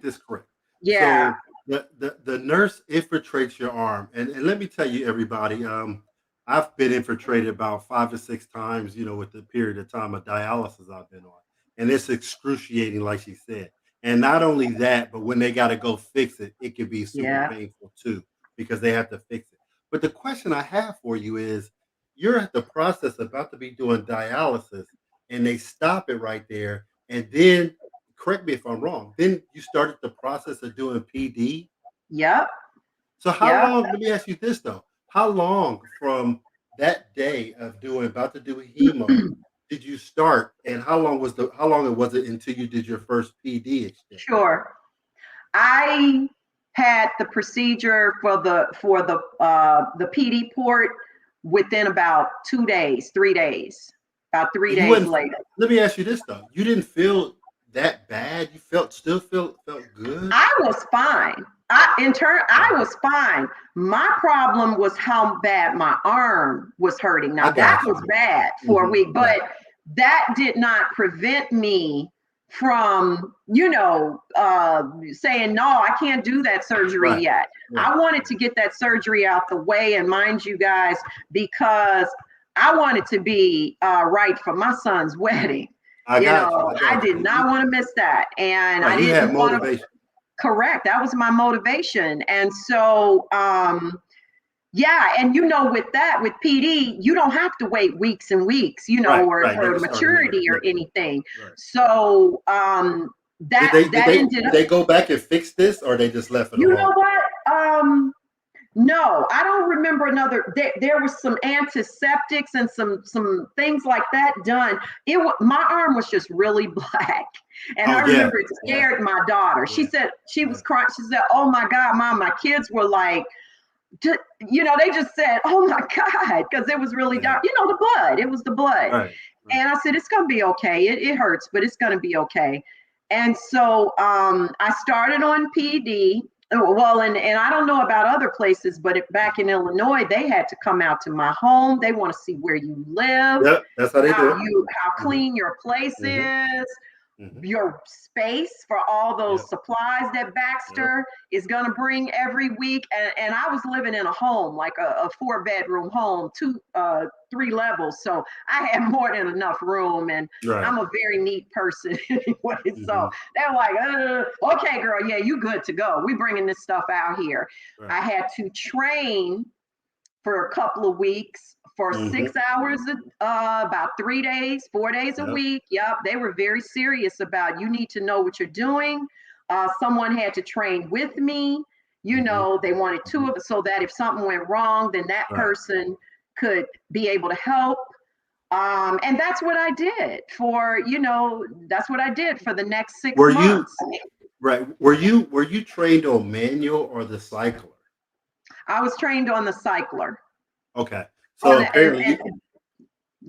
this correct. Yeah. So the nurse infiltrates your arm. And let me tell you, everybody, I've been infiltrated about 5 or 6 times, with the period of time of dialysis I've been on. And it's excruciating, like she said. And not only that, but when they got to go fix it, it can be super painful too, because they have to fix it. But the question I have for you is, you're at the process about to be doing dialysis, and they stop it right there. And then, correct me if I'm wrong, then you started the process of doing PD? Yep. So how long, let me ask you this though, how long from that day of about to do hemo did you start, and how long was it until you did your first PD exchange? Sure. I had the procedure for the PD port within about 2 days, 3 days, about 3 days later. Let me ask you this though. You didn't feel that bad? You still felt good? I was fine. I was fine. My problem was how bad my arm was hurting. Now that was bad for a week, but that did not prevent me from, saying, no, I can't do that surgery yet. Right. I wanted to get that surgery out the way. And mind you guys, because I wanted to be right for my son's wedding. I did not want to miss that. And I didn't want to. Correct. That was my motivation. And so Yeah, and with that, with PD, you don't have to wait weeks and weeks, Right, or right. They for can start immediately. maturity or anything. Right. So Did that ended up. they go back and fix this, or they just left it You know alone? what? No, I don't remember another. There was some antiseptics and some things like that done. My arm was just really black, and Oh I yeah, remember it yeah, scared my daughter. She yeah, said she yeah. was crying. She said, "Oh my God, Mom!" My kids were like, they just said, "Oh my God," because it was really Yeah. dark. The blood. It was the blood, Right, right. and I said, "It's gonna be okay. It hurts, but it's gonna be okay." And so I started on PD. Well, and I don't know about other places, but back in Illinois, they had to come out to my home. They want to see where you live, Yep, that's how they do it. how Hmm. clean your place Hmm. is, Hmm. your space for all those Yep, supplies that yep. Baxter is going to bring every week. And I was living in a home, like a 4-bedroom home, 3 levels. So I had more than enough room. And Right. I'm a very neat person anyway. So Hmm. they're like, okay, girl, yeah, you good to go. We bringing this stuff out here. Right. I had to train for a couple of weeks for Hmm. 6 hours, about 3 days, 4 days a Yep. week. Yep, they were very serious about you need to know what you're doing. Someone had to train with me. Hmm. They wanted two Hmm. of us so that if something went wrong, then that Right. person could be able to help. And that's what I did that's what I did for the next six Were you months. right? Were you trained on manual or the cycler? I was trained on the cycler. Okay, On so the, and, apparently and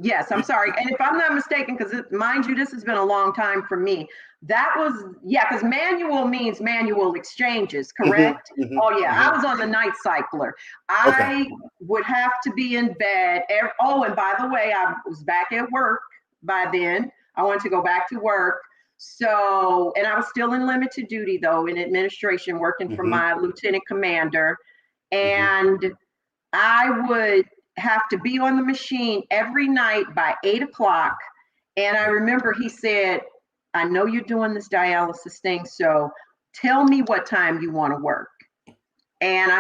Yes, I'm sorry. And if I'm not mistaken, because mind you, this has been a long time for me. That was, yeah, because manual means manual exchanges, Mhm, correct? mhm, Oh, yeah, I mhm. was on the night cycler. Okay. I would have to be in bed. And by the way, I was back at work by then. I wanted to go back to work. So, and I was still in limited duty, though, in administration, working for Mhm, my lieutenant commander. mhm. And I would have to be on the machine every night by 8 o'clock. And I Right. remember he said, I know you're doing this dialysis thing, so tell me what time you want to work. And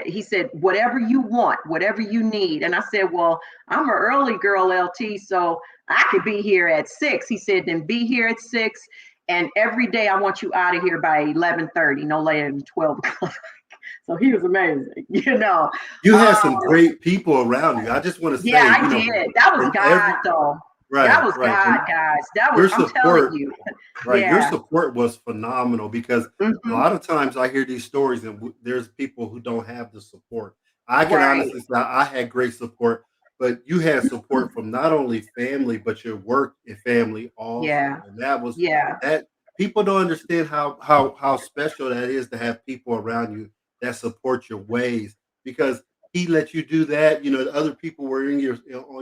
he said, whatever you want, whatever you need. And I said, well, I'm an early girl, LT, so I could be here at 6. He said, then be here at 6. And every day I want you out of here by 11:30, no later than 12 o'clock. So he was amazing. You had Um, some great people around you. I just want to yeah, say, I did. That was from God, every though. That right, was right, God, and guys. your I'm telling support. you. Right, your Yeah. support was phenomenal because a Hmm. lot of times I hear these stories and there's people who don't have the support. I can Right. honestly say I had great support, but you had support from not only family but your work and family also, Yeah. and that was Yeah. that. People don't understand how special that is to have people around you that support your ways because he let you do that. The other people were on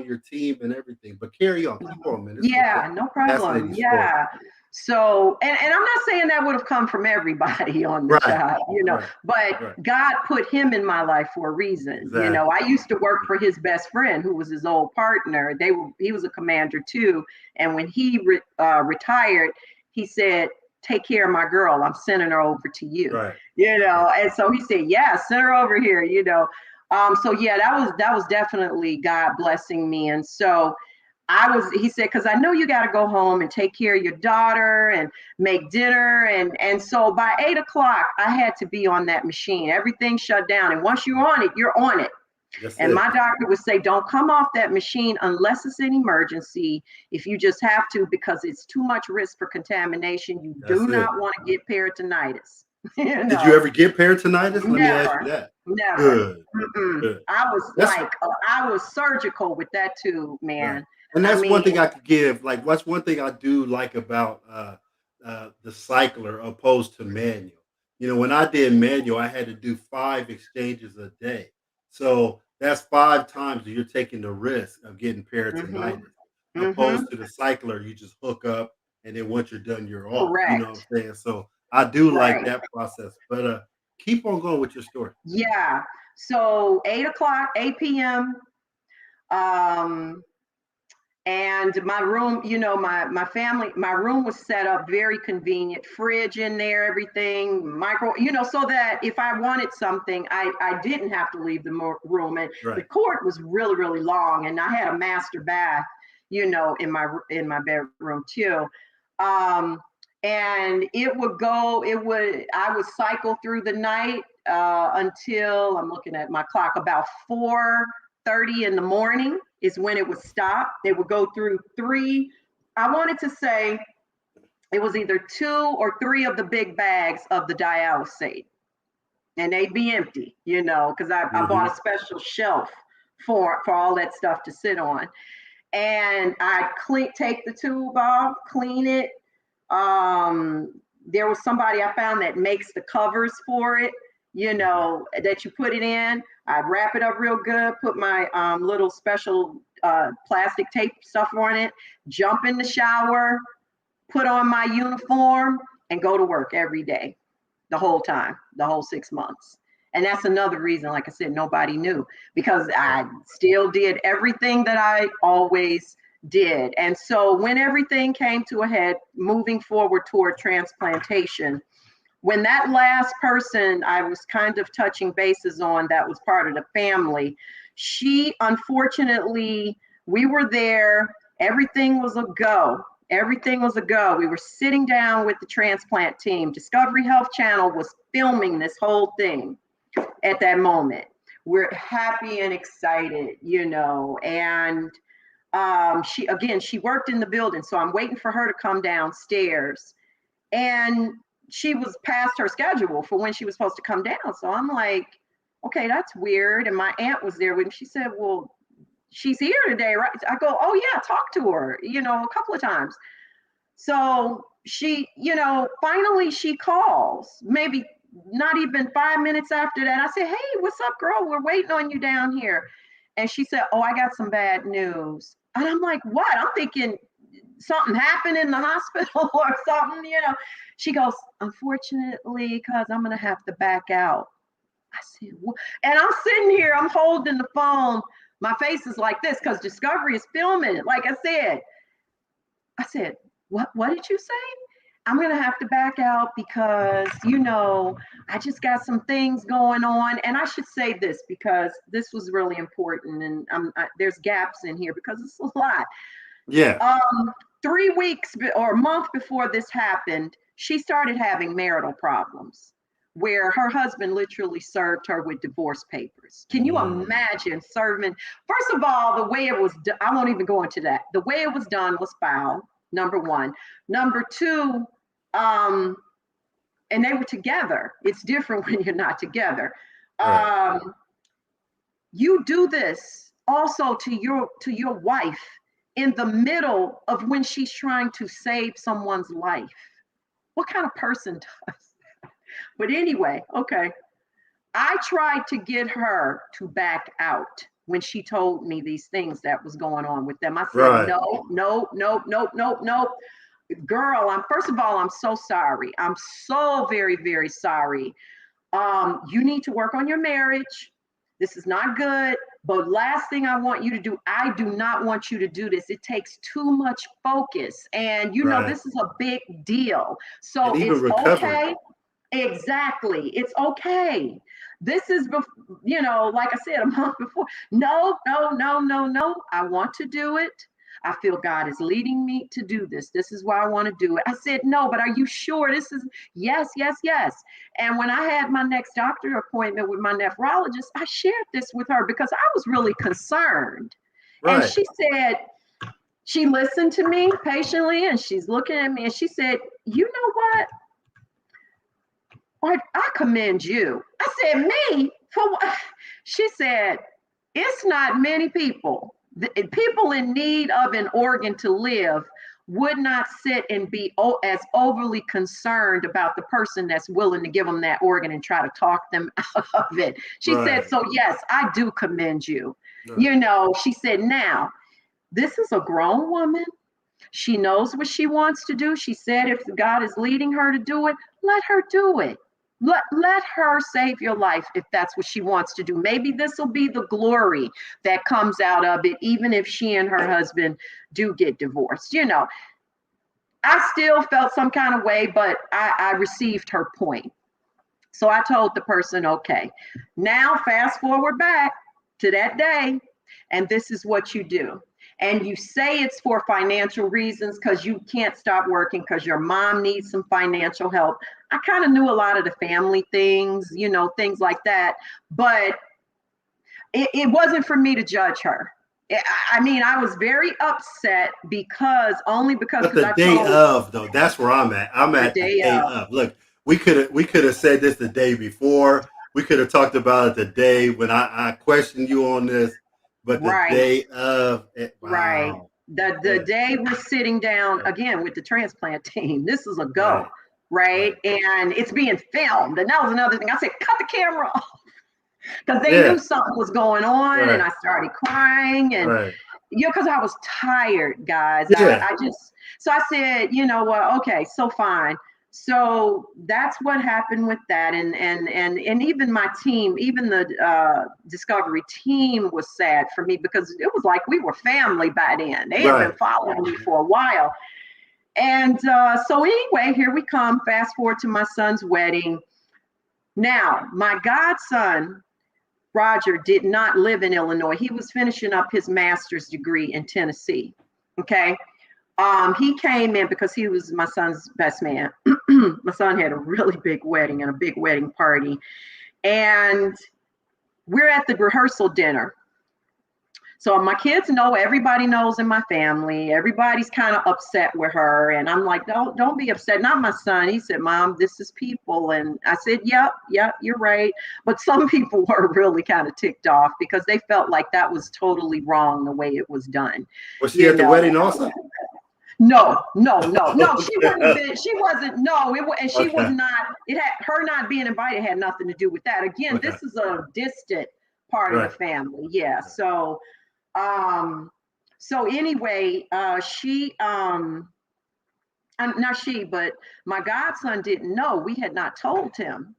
your team and everything. But carry on, keep on, man. This is a Yeah, no problem. fascinating story. Yeah. So, and I'm not saying that would have come from everybody on the Right, job, right, but right. God put him in my life for a reason. Exactly. I used to work for his best friend who was his old partner. He was a commander too. And when he retired, he said, take care of my girl. I'm sending her over to you, Right, right. and so he said, yeah, send her over here. So yeah, that was definitely God blessing me. And so he said, because I know you got to go home and take care of your daughter and make dinner. And so by 8 o'clock, I had to be on that machine. Everything shut down. And once you're on it, you're on it. That's And it. my doctor would say, don't come off that machine unless it's an emergency. If you just have to, because it's too much risk for contamination, you do That's it. not want to get peritonitis. Did you ever get peritonitis? Let me ask you Never, that. never. Good, Mm-mm. good. I was That's like, I was surgical with that too, right. man. And I that's one mean, thing I could give. Like, what's one thing I do like about the cycler opposed to manual? When I did manual, I had to do 5 exchanges a day. So that's 5 times that you're taking the risk of getting mm-hmm, peritonitis. mm-hmm, Opposed to the cycler, you just hook up and then once you're done, you're off. You know what correct. I'm saying? So I do like Right. that process. But keep on going with your story. Yeah. So 8 o'clock, 8 p.m. Um, And my room, my family, my room was set up very convenient, fridge in there, everything, micro, so that if I wanted something, I didn't have to leave the room. And the court was really, really long. And I had a master bath, in my bedroom too. And I would cycle through the night until, I'm looking at my clock, about 4:30 in the morning is when it would stop. They would go through I wanted to say it was either 2 or 3 of the big bags of the dialysate. And they'd be empty, because I bought a special shelf for all that stuff to sit on. And I'd take the tube off, clean it. There was somebody I found that makes the covers for it, that you put it in. I'd wrap it up real good, put my little special plastic tape stuff on it, jump in the shower, put on my uniform, and go to work every day, the whole time, the whole 6 months. And that's another reason, like I said, nobody knew, because I still did everything that I always did. And so when everything came to a head, moving forward toward transplantation, when that last person I was kind of touching bases on that was part of the family, she, unfortunately, we were there, everything was a go. Everything was a go. We were sitting down with the transplant team. Discovery Health Channel was filming this whole thing at that moment. We're happy and excited, and she worked in the building, so I'm waiting for her to come downstairs, and she was past her schedule for when she was supposed to come down. So I'm like, okay, that's weird. And my aunt was there with me. She said, well, she's here today, right? I go, oh yeah, talk to her, a couple of times. So she, finally she calls, maybe not even 5 minutes after that. I said, hey, what's up, girl? We're waiting on you down here. And she said, oh, I got some bad news. And I'm like, what? I'm thinking something happened in the hospital or something, She goes, unfortunately, because I'm going to have to back out. I said, what? And I'm sitting here, I'm holding the phone. My face is like this because Discovery is filming it. Like I said, what did you say? I'm going to have to back out because, I just got some things going on. And I should say this because this was really important. And there's gaps in here because it's a lot. Yeah. 3 weeks or a month before this happened, she started having marital problems where her husband literally served her with divorce papers. Can you imagine serving? First of all, the way it was done, I won't even go into that. The way it was done was foul, number one. Number two, and they were together. It's different when you're not together. Right. You do this also to your wife in the middle of when she's trying to save someone's life. What kind of person does that? But anyway, okay. I tried to get her to back out when she told me these things that was going on with them. I said, right. No. Girl, first of all, I'm so sorry. I'm so very, very sorry. You need to work on your marriage. This is not good. But last thing I want you to do, I do not want you to do this. It takes too much focus. And, right. This is a big deal. So it's okay. Exactly. It's okay. This is, like I said, a month before. No. I want to do it. I feel God is leading me to do this. This is why I want to do it. I said, no, but are you sure this is? Yes. And when I had my next doctor appointment with my nephrologist, I shared this with her because I was really concerned. Right. And she said, she listened to me patiently and she's looking at me and she said, you know what? I commend you. I said, me? For what? She said, it's not many people. People in need of an organ to live would not sit and be as overly concerned about the person that's willing to give them that organ and try to talk them out of it. She right. said, so yes, I do commend you. Right. She said, now, this is a grown woman. She knows what she wants to do. She said, if God is leading her to do it, let her do it. Let her save your life if that's what she wants to do. Maybe this will be the glory that comes out of it, even if she and her husband do get divorced. I still felt some kind of way, but I received her point. So I told the person, okay, now fast forward back to that day, and this is what you do. And you say it's for financial reasons because you can't stop working because your mom needs some financial help. I kind of knew a lot of the family things, things like that, but it wasn't for me to judge her. I mean, I was very upset because But the I day told of, though, that's where I'm at. I'm the at the day day of. of. Look, we could have said this the day before. We could have talked about it the day when I questioned you on this. But the Right. day of it, Right. wow. The Yeah, day we're sitting down yeah, again with the transplant team, this is a go, right, right? right. And it's being filmed. And that was another thing. I said, cut the camera off because they knew Yeah, something was going on. And right, I started crying and, right. because I was tired, guys. Yeah, So I said, you know what? Okay, so fine. So that's what happened with that, and even my team, even the Discovery team was sad for me because it was like we were family by then. They had been right. following me for a while, and so anyway, here we come. Fast forward to my son's wedding. Now, my godson Roger did not live in Illinois. He was finishing up his master's degree in Tennessee. Okay. He came in because he was my son's best man. My son had a really big wedding and a big wedding party. And we're at the rehearsal dinner. So my kids know, everybody knows in my family, everybody's kind of upset with her. And I'm like, don't be upset. Not my son. He said, Mom, this is people. And I said, yep, you're right. But some people were really kind of ticked off because they felt like that was totally wrong the way it was done. Was she You at the know, wedding also? no. She wouldn't have Okay. been. She wasn't. No, and she was Okay. not. It had her not being invited had nothing to do with that. Again, Okay. this is a distant part of the Right. family. Yeah. Right. Um, so anyway, not she, but my godson didn't know. We had not told him,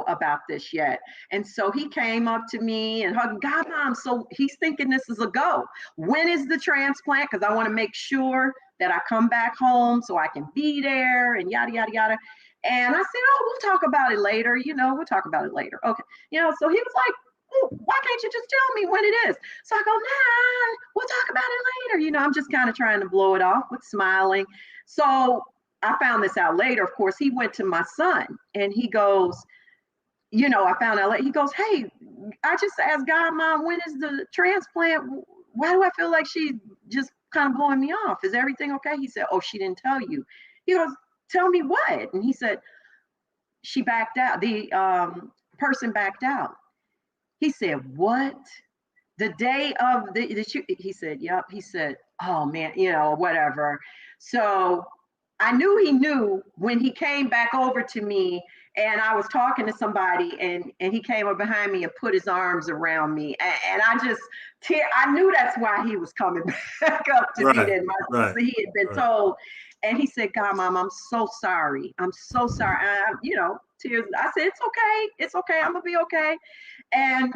about this yet. And so he came up to me and hugged, God, Mom. So he's thinking this is a go. When is the transplant? Because I want to make sure that I come back home so I can be there and yada, yada, yada. And I said, oh, we'll talk about it later. We'll talk about it later. Okay. So he was like, oh, why can't you just tell me when it is? So I go, nah, we'll talk about it later. I'm just kind of trying to blow it off with smiling. So I found this out later. Of course, he went to my son and he goes, I found out later. He goes, hey, I just asked God, Mom, when is the transplant? Why do I feel like she's just kind of blowing me off? Is everything okay? He said, oh, she didn't tell you. He goes, tell me what? And he said, she backed out. The person backed out. He said, what? The day of the shoot, he said, yep. He said, oh man, whatever. So I knew he knew when he came back over to me and I was talking to somebody and he came up behind me and put his arms around me. And I knew that's why he was coming back up to me. Right. That Right. he had been Right. told. And he said, God, Mom, I'm so sorry. I'm so sorry. Tears. I said, it's okay. It's okay. I'm gonna be okay. And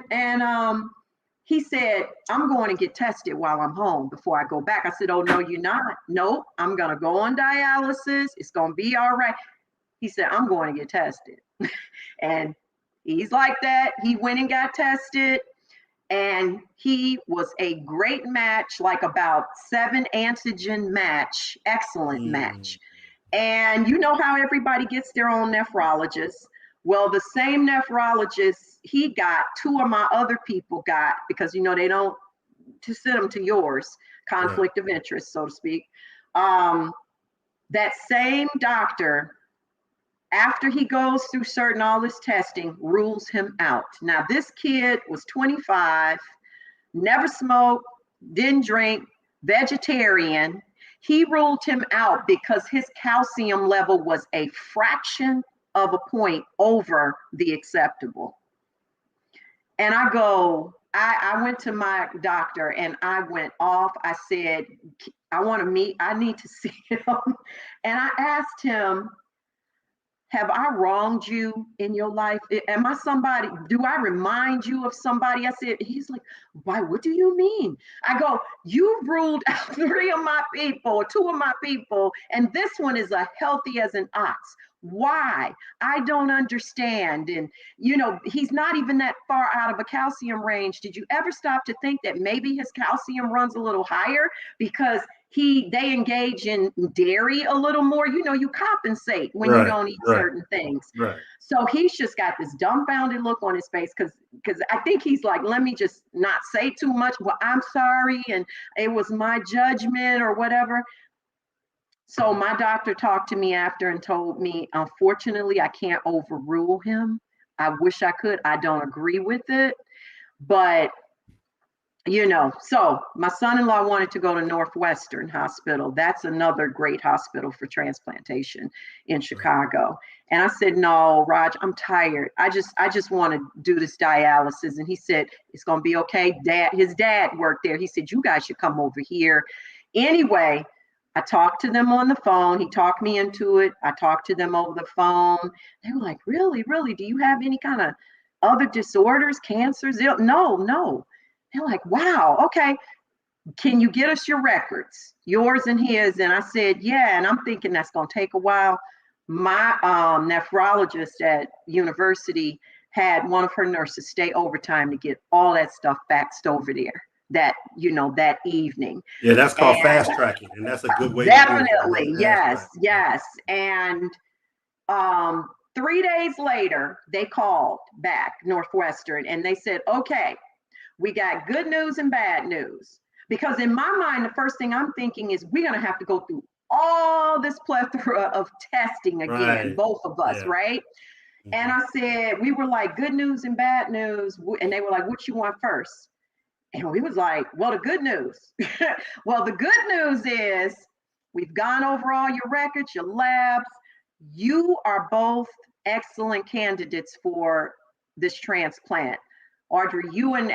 he said, I'm going to get tested while I'm home before I go back. I said, oh, no, you're not. Nope, I'm going to go on dialysis. It's going to be all right. He said, I'm going to get tested. And he's like that. He went and got tested. And he was a great match, like about 7 antigen match, excellent Mm. match. And you know how everybody gets their own nephrologist. Well, the same nephrologist he got, 2 of my other people got, because they don't to send them to yours, Right. conflict of interest, so to speak. That same doctor, after he goes through all this testing, rules him out. Now, this kid was 25, never smoked, didn't drink, vegetarian. He ruled him out because his calcium level was a fraction of a point over the acceptable. And I went to my doctor and I went off. I said, I need to see him. And I asked him, have I wronged you in your life? Am I somebody? Do I remind you of somebody? I said, he's like, why? What do you mean? I go, you've ruled out 3 of my people, 2 of my people, and this one is as healthy as an ox. Why? I don't understand. And, he's not even that far out of a calcium range. Did you ever stop to think that maybe his calcium runs a little higher because they engage in dairy a little more? You compensate when you don't eat certain things. Right. So he's just got this dumbfounded look on his face because I think he's like, let me just not say too much. Well, I'm sorry, and it was my judgment or whatever. So my doctor talked to me after and told me, unfortunately, I can't overrule him. I wish I could. I don't agree with it, but so my son-in-law wanted to go to Northwestern Hospital. That's another great hospital for transplantation in Chicago. And I said, no, Raj, I'm tired. I just want to do this dialysis. And he said, it's going to be okay. His dad worked there. He said, you guys should come over here. Anyway, I talked to them on the phone. He talked me into it. I talked to them over the phone. They were like, really, really? Do you have any kind of other disorders, cancers? No. They're like, wow, okay. Can you get us your records, yours and his? And I said, yeah. And I'm thinking that's going to take a while. My nephrologist at university had one of her nurses stay overtime to get all that stuff faxed over there that evening. Yeah, that's called fast tracking, and that's a good way definitely, to do it. Yes. And 3 days later, they called back Northwestern and they said, okay, we got good news and bad news. Because in my mind, the first thing I'm thinking is we're going to have to go through all this plethora of testing again, both of us, right? Mm-hmm. And I said, we were like, good news and bad news. And they were like, what you want first? And we was like, well, the good news. Well, the good news is we've gone over all your records, your labs. You are both excellent candidates for this transplant. Audrey, you an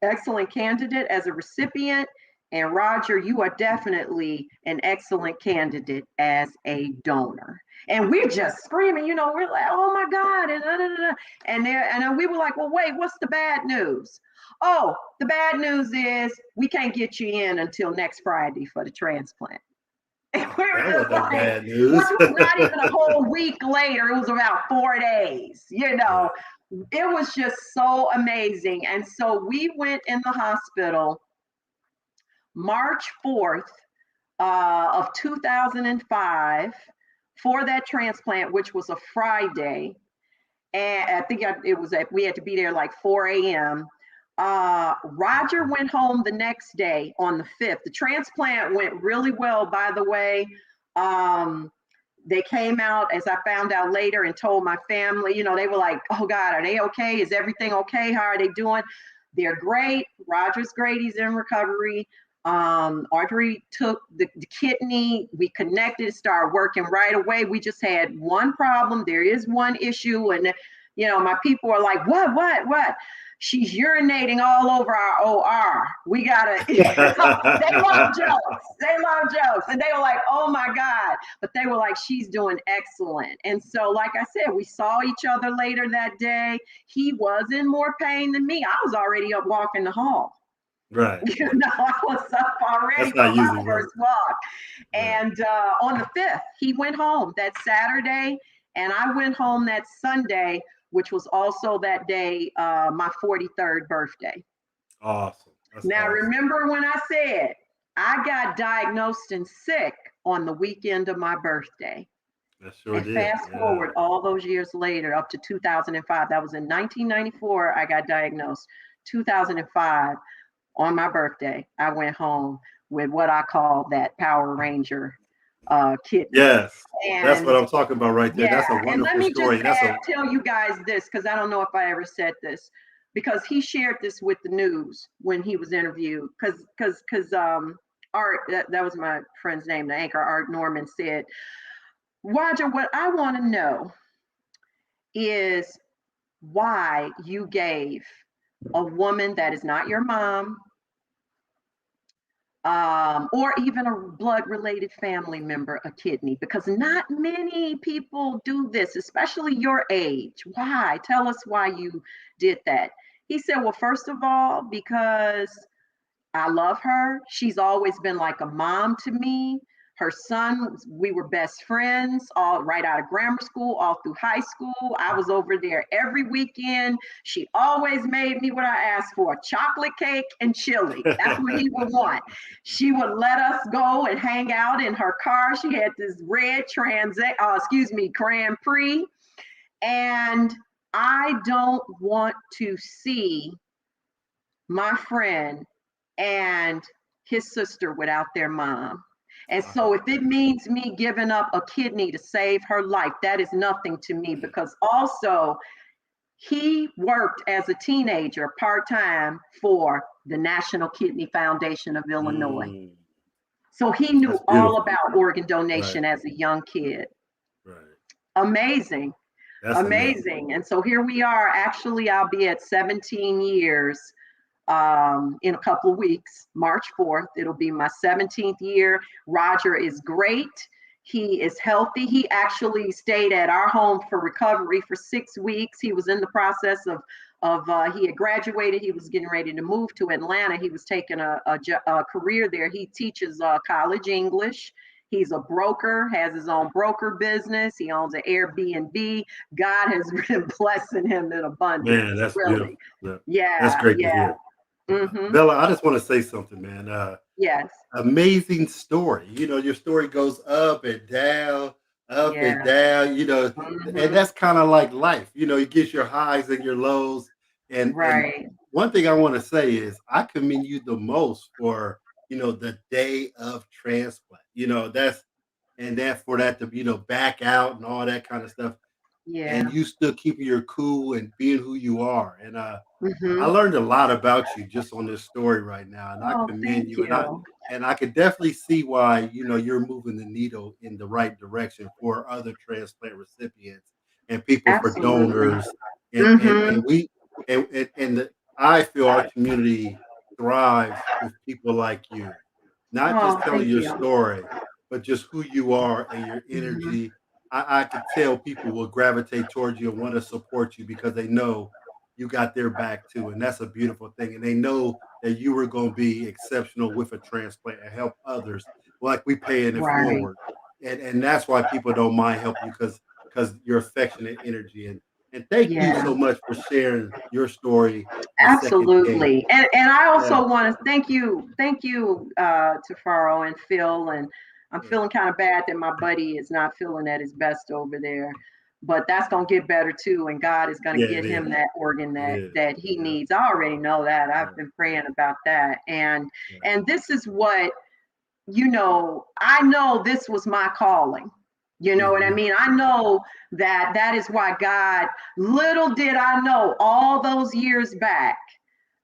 excellent candidate as a recipient, and Roger, you are definitely an excellent candidate as a donor. And we're just screaming, we're like, oh my God, and we were like, well, wait, what's the bad news? Oh, the bad news is we can't get you in until next Friday for the transplant. And we were just like, bad news. Which was not even a whole week later. It was about 4 days, Yeah. It was just so amazing. And so we went in the hospital March 4th of 2005 for that transplant, which was a Friday. And I think we had to be there like 4 a.m. Roger went home the next day on the 5th. The transplant went really well, by the way. They came out, as I found out later, and told my family, they were like, oh God, are they okay? Is everything okay? How are they doing? They're great. Roger's great. He's in recovery. Audrey took the kidney. We connected, started working right away. We just had one problem. There is one issue. And, my people are like, what? She's urinating all over our OR. We gotta, they love jokes. And they were like, oh my God. But they were like, she's doing excellent. And so, like I said, we saw each other later that day. He was in more pain than me. I was already up walking the hall. Right. I was up already for my first walk. And on the 5th, he went home that Saturday, and I went home that Sunday, which was also that day, my 43rd birthday. Awesome. Now, remember when I said I got diagnosed and sick on the weekend of my birthday? That sure did. Fast forward all those years later, up to 2005. That was in 1994. I got diagnosed. 2005, on my birthday, I went home with what I call that Power Ranger kidney. Yes, and that's what I'm talking about right there. Yeah, that's a wonderful and let me story. Just tell you guys this, because I don't know if I ever said this, because he shared this with the news when he was interviewed. Because Art, that was my friend's name, the anchor, Art Norman, said, Roger, what I want to know is why you gave a woman that is not your mom or even a blood related family member a kidney, because not many people do this, especially your age. Why? Tell us why you did that. He said, well, first of all, because I love her. She's always been like a mom to me. Her son, we were best friends all right out of grammar school, all through high school. I was over there every weekend. She always made me what I asked for, chocolate cake and chili. That's what he would want. She would let us go and hang out in her car. She had this red Grand Prix. And I don't want to see my friend and his sister without their mom. And so if it means me giving up a kidney to save her life, that is nothing to me, because also he worked as a teenager part-time for the National Kidney Foundation of Illinois. So he knew all about organ donation as a young kid. Right. Amazing. That's amazing. And so here we are. Actually, I'll be at 17 years in a couple of weeks. March 4th, it'll be my 17th year. Roger is great. He is healthy. He actually stayed at our home for recovery for 6 weeks. He was in the process of he had graduated. He was getting ready to move to Atlanta. He was taking a career there. He teaches college English. He's a broker, has his own broker business. He owns an Airbnb. God has been blessing him in abundance. Man, that's really beautiful. Yeah, that's great to yeah. hear. Bella, I just want to say something, man. Yes. Amazing story. You know, your story goes up and down, and down, you know, and that's kind of like life. You know, you get your highs and your lows. And Right. one thing I want to say is I commend you the most for, you know, the day of transplant. You know, that for that to, you know, back out and all that kind of stuff. Yeah. And you still keeping your cool and being who you are. And I Mhm. learned a lot about you just on this story right now, and I Oh, commend thank you. you. And I could definitely see why, you know, you're moving the needle in the right direction for other transplant recipients and people for Absolutely. donors. Mhm. And we I feel our community thrives with people like you, not Oh, just telling thank your you. story, but just who you are and your Mhm. energy. I could tell people will gravitate towards you and want to support you because they know you got their back too. And that's a beautiful thing. And they know that you were going to be exceptional with a transplant and help others like we paying it Right. forward. And that's why people don't mind helping you because your affectionate energy. And thank you Yeah. so much for sharing your story a second day. Absolutely. And I Yeah. also want to thank you to Faro and Phil. And I'm feeling kind of bad that my buddy is not feeling at his best over there. But that's gonna get better too, and God is gonna Yeah, get it him is. that organ It that is. he Yeah. needs. I already know that. I've Yeah. been praying about that. And Yeah. this is what, I know this was my calling. You know what I Mhm. mean? I know that is why God, little did I know all those years back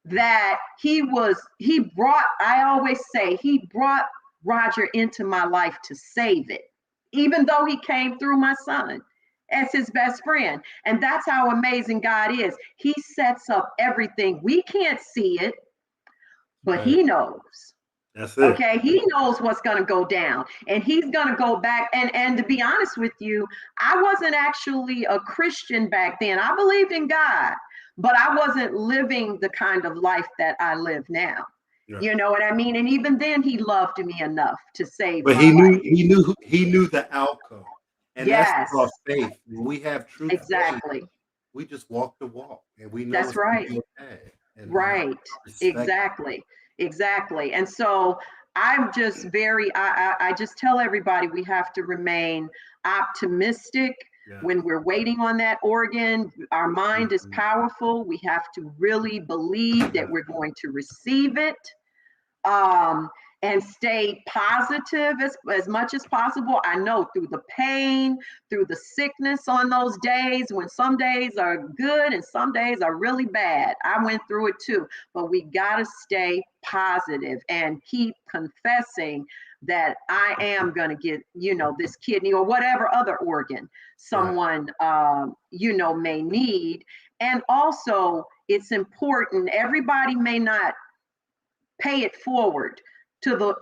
that I always say, he brought Roger into my life to save it, even though he came through my son as his best friend. And that's how amazing God is. He sets up everything. We can't see it, but Right. he knows. That's it. Okay, he knows what's going to go down, and he's going to go back. And to be honest with you, I wasn't actually a Christian back then. I believed in God, but I wasn't living the kind of life that I live now. Yeah. You know what I mean? And even then, he loved me enough to save But my life. he knew the outcome. And that's Yes, called faith. When we have true faith, exactly. we just walk the walk and we know That's it's gonna right. be okay. And I Right. respect Exactly. Exactly. And so I'm just I just tell everybody we have to remain optimistic yeah. when we're waiting on that organ. Our mind is Mhm. powerful. We have to really believe Yeah. that we're going to receive it. um, and stay positive as much as possible. I know through the pain, through the sickness on those days when some days are good and some days are really bad. I went through it too, but we got to stay positive and keep confessing that I am going to get, this kidney or whatever other organ Right. someone, may need. And also, it's important, everybody may not pay it forward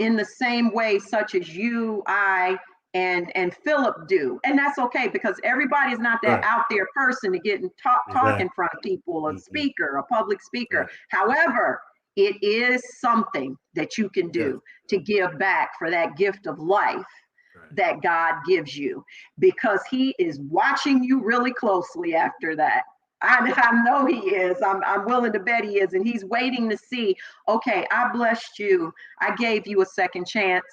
in the same way such as you, I, and Philip do. And that's okay, because everybody's not that Right. out there person to get and talk Exactly. in front of people, a Mhm. speaker, a public speaker. Right. However, it is something that you can do to give back for that gift of life Right. that God gives you, because he is watching you really closely after that. I know he is. I'm willing to bet he is. And he's waiting to see, okay, I blessed you. I gave you a second chance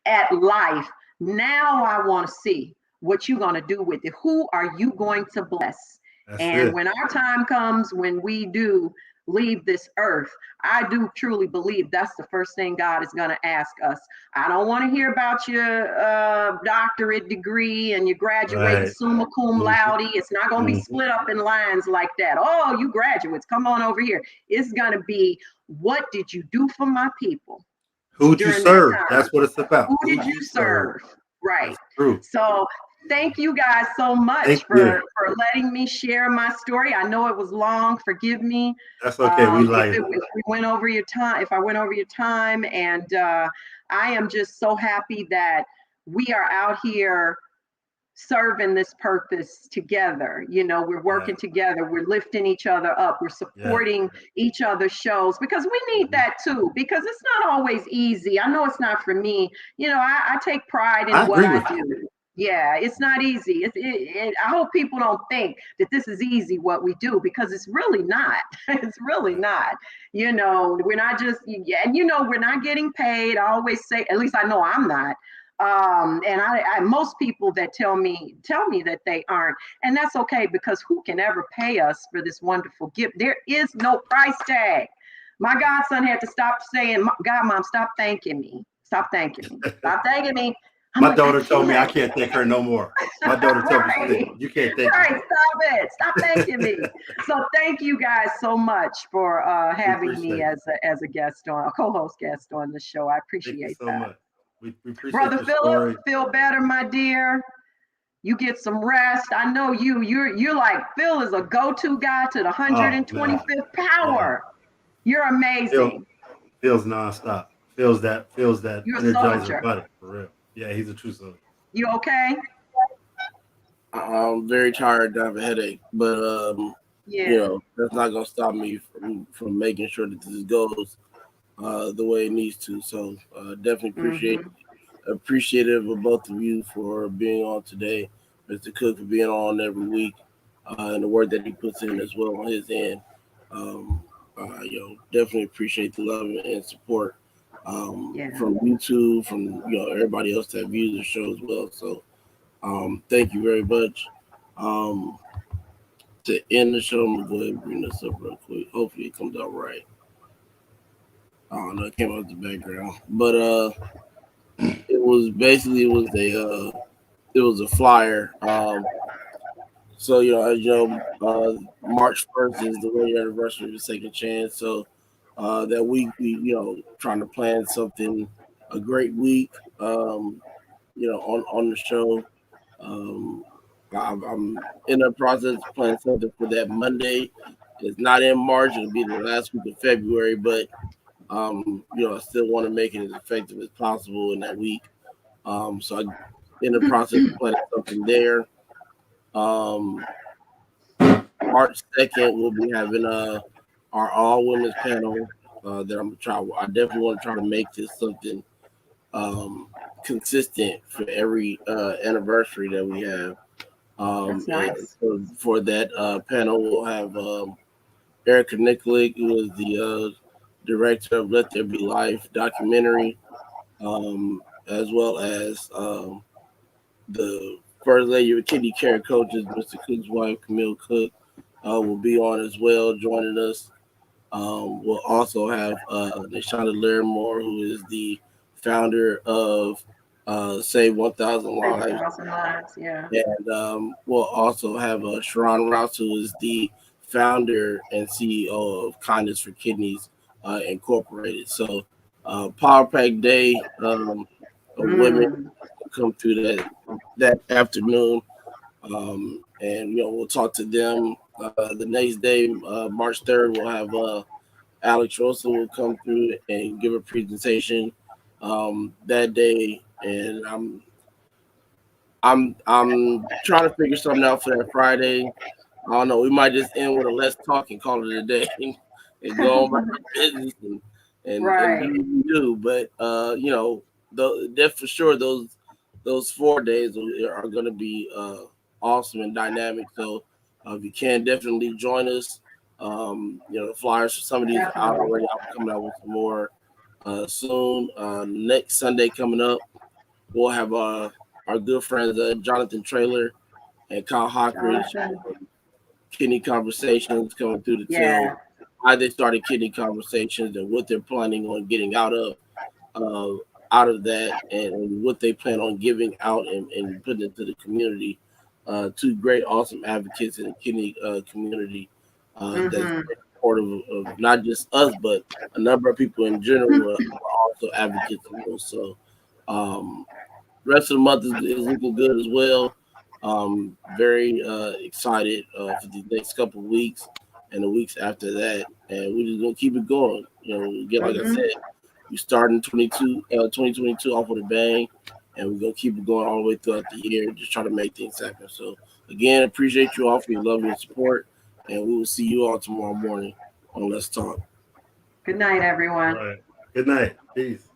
at life. Now I want to see what you're going to do with it. Who are you going to bless? That's And it. when our time comes, when we do leave this earth, I do truly believe that's the first thing God is going to ask us. I don't want to hear about your doctorate degree and you graduating Right. summa cum Mhm. laude. It's not going to be Mhm. split up in lines like that. Oh, you graduates, come on over here. It's going to be, what did you do for my people Who'd you during this serve? time? That's what it's about. Who Who'd did you serve? Right. That's true. So thank you guys so much Thank for you. letting me share my story. I know it was long. Forgive me. That's okay. We like if we went over your time, if I went over your time, and I am just so happy that we are out here serving this purpose together. You know, we're working together, we're lifting each other up, we're supporting each other's shows, because we need that too, because it's not always easy. I know it's not for me. You know, I take pride in I what agree I with do. you. Yeah, it's not easy. I hope people don't think that this is easy what we do, because it's really not. It's really not. You know, we're not just, and you know, we're not getting paid. I always say, at least I know I'm not. And I most people that tell me that they aren't, and that's okay, because who can ever pay us for this wonderful gift? There is no price tag. My godson had to stop saying, God, Mom, stop thanking me. Stop thanking me. Stop thanking me. I'm My like, daughter told me I can't thank her no more. My daughter told me, she said, you can't thank right, me. stop it. Stop thanking me. So thank you guys so much for having me appreciate as a guest on, a co-host guest on the show. I Thank you appreciate so that. much. We appreciate Brother your Philip, story. feel better, my dear. You get some rest. I know you're like, Phil is a go-to guy to the Oh, man. 125th power. You're amazing. Feels nonstop. Feels that You're a Energizer soldier. buddy, for real. Yeah, he's a true soldier. You okay? I'm very tired. I have a headache, but Yeah. you know, that's not gonna stop me from making sure that this goes the way it needs to. So definitely appreciative of both of you for being on today, Mr. Cook for being on every week, and the work that he puts in as well on his end. Um, you know, definitely appreciate the love and support from YouTube, from everybody else that views the show as well. So thank you very much. Um, to end the show, I'm gonna go ahead and bring this up real quick. Hopefully it comes out right. I don't know, it came out the background. But it was a flyer. So as you know, March 1st is the 1-year anniversary of the Second Chance. So that week we trying to plan something, a great week. On the show. Um, I'm in the process of planning something for that Monday. It's not in March; it'll be the last week of February. But I still want to make it as effective as possible in that week. So I in the process of planning something there. Um, March 2nd, we'll be having our all women's panel that I'm gonna try. I definitely want to try to make this something consistent for every anniversary that we have. That's nice. And for that panel, we'll have Erica Nikolic, who is the director of Let There Be Life documentary, as well as the First Lady of Kidney Care Coaches, Mr. Cook's wife, Camille Cook, will be on as well, joining us. We'll also have Neshonda Larimore, who is the founder of Save 1,000 Lives. 1,000 lives, yeah. And we'll also have Sharon Rouse, who is the founder and CEO of Kindness for Kidneys Incorporated. So Power Pack Day of women come through that afternoon. And we'll talk to them. The next day, March 3rd, we'll have Alex Rosa will come through and give a presentation that day, and I'm trying to figure something out for that Friday. I don't know. We might just end with a let's talk and call it a day, and go on about the business and Right. do what we do. But that for sure those 4 days are going to be awesome and dynamic. So if you can, definitely join us. The flyers for some of these are out Definitely. already. I'll be coming out with some more soon. Next Sunday coming up, we'll have our good friends Jonathan Trailer and Kyle Hockridge, Jonathan. kidney conversations coming through to tell Yeah. why they started kidney conversations and what they're planning on getting uh, out of that, and what they plan on giving out and putting into the community. Two great, awesome advocates in the kidney community that's Mm-hmm. supportive of not just us, but a number of people in general who are also advocates of those. So, rest of the month is looking good as well. Very excited for the next couple of weeks and the weeks after that, and we're just gonna keep it going. Again, like I Mm-hmm. said, we starting 2022 off with a bang, and we're gonna keep it going all the way throughout the year. Just try to make things happen. So again, appreciate you all for your love and support, and we will see you all tomorrow morning on Let's Talk. Good night, All everyone. right. Good night. Peace.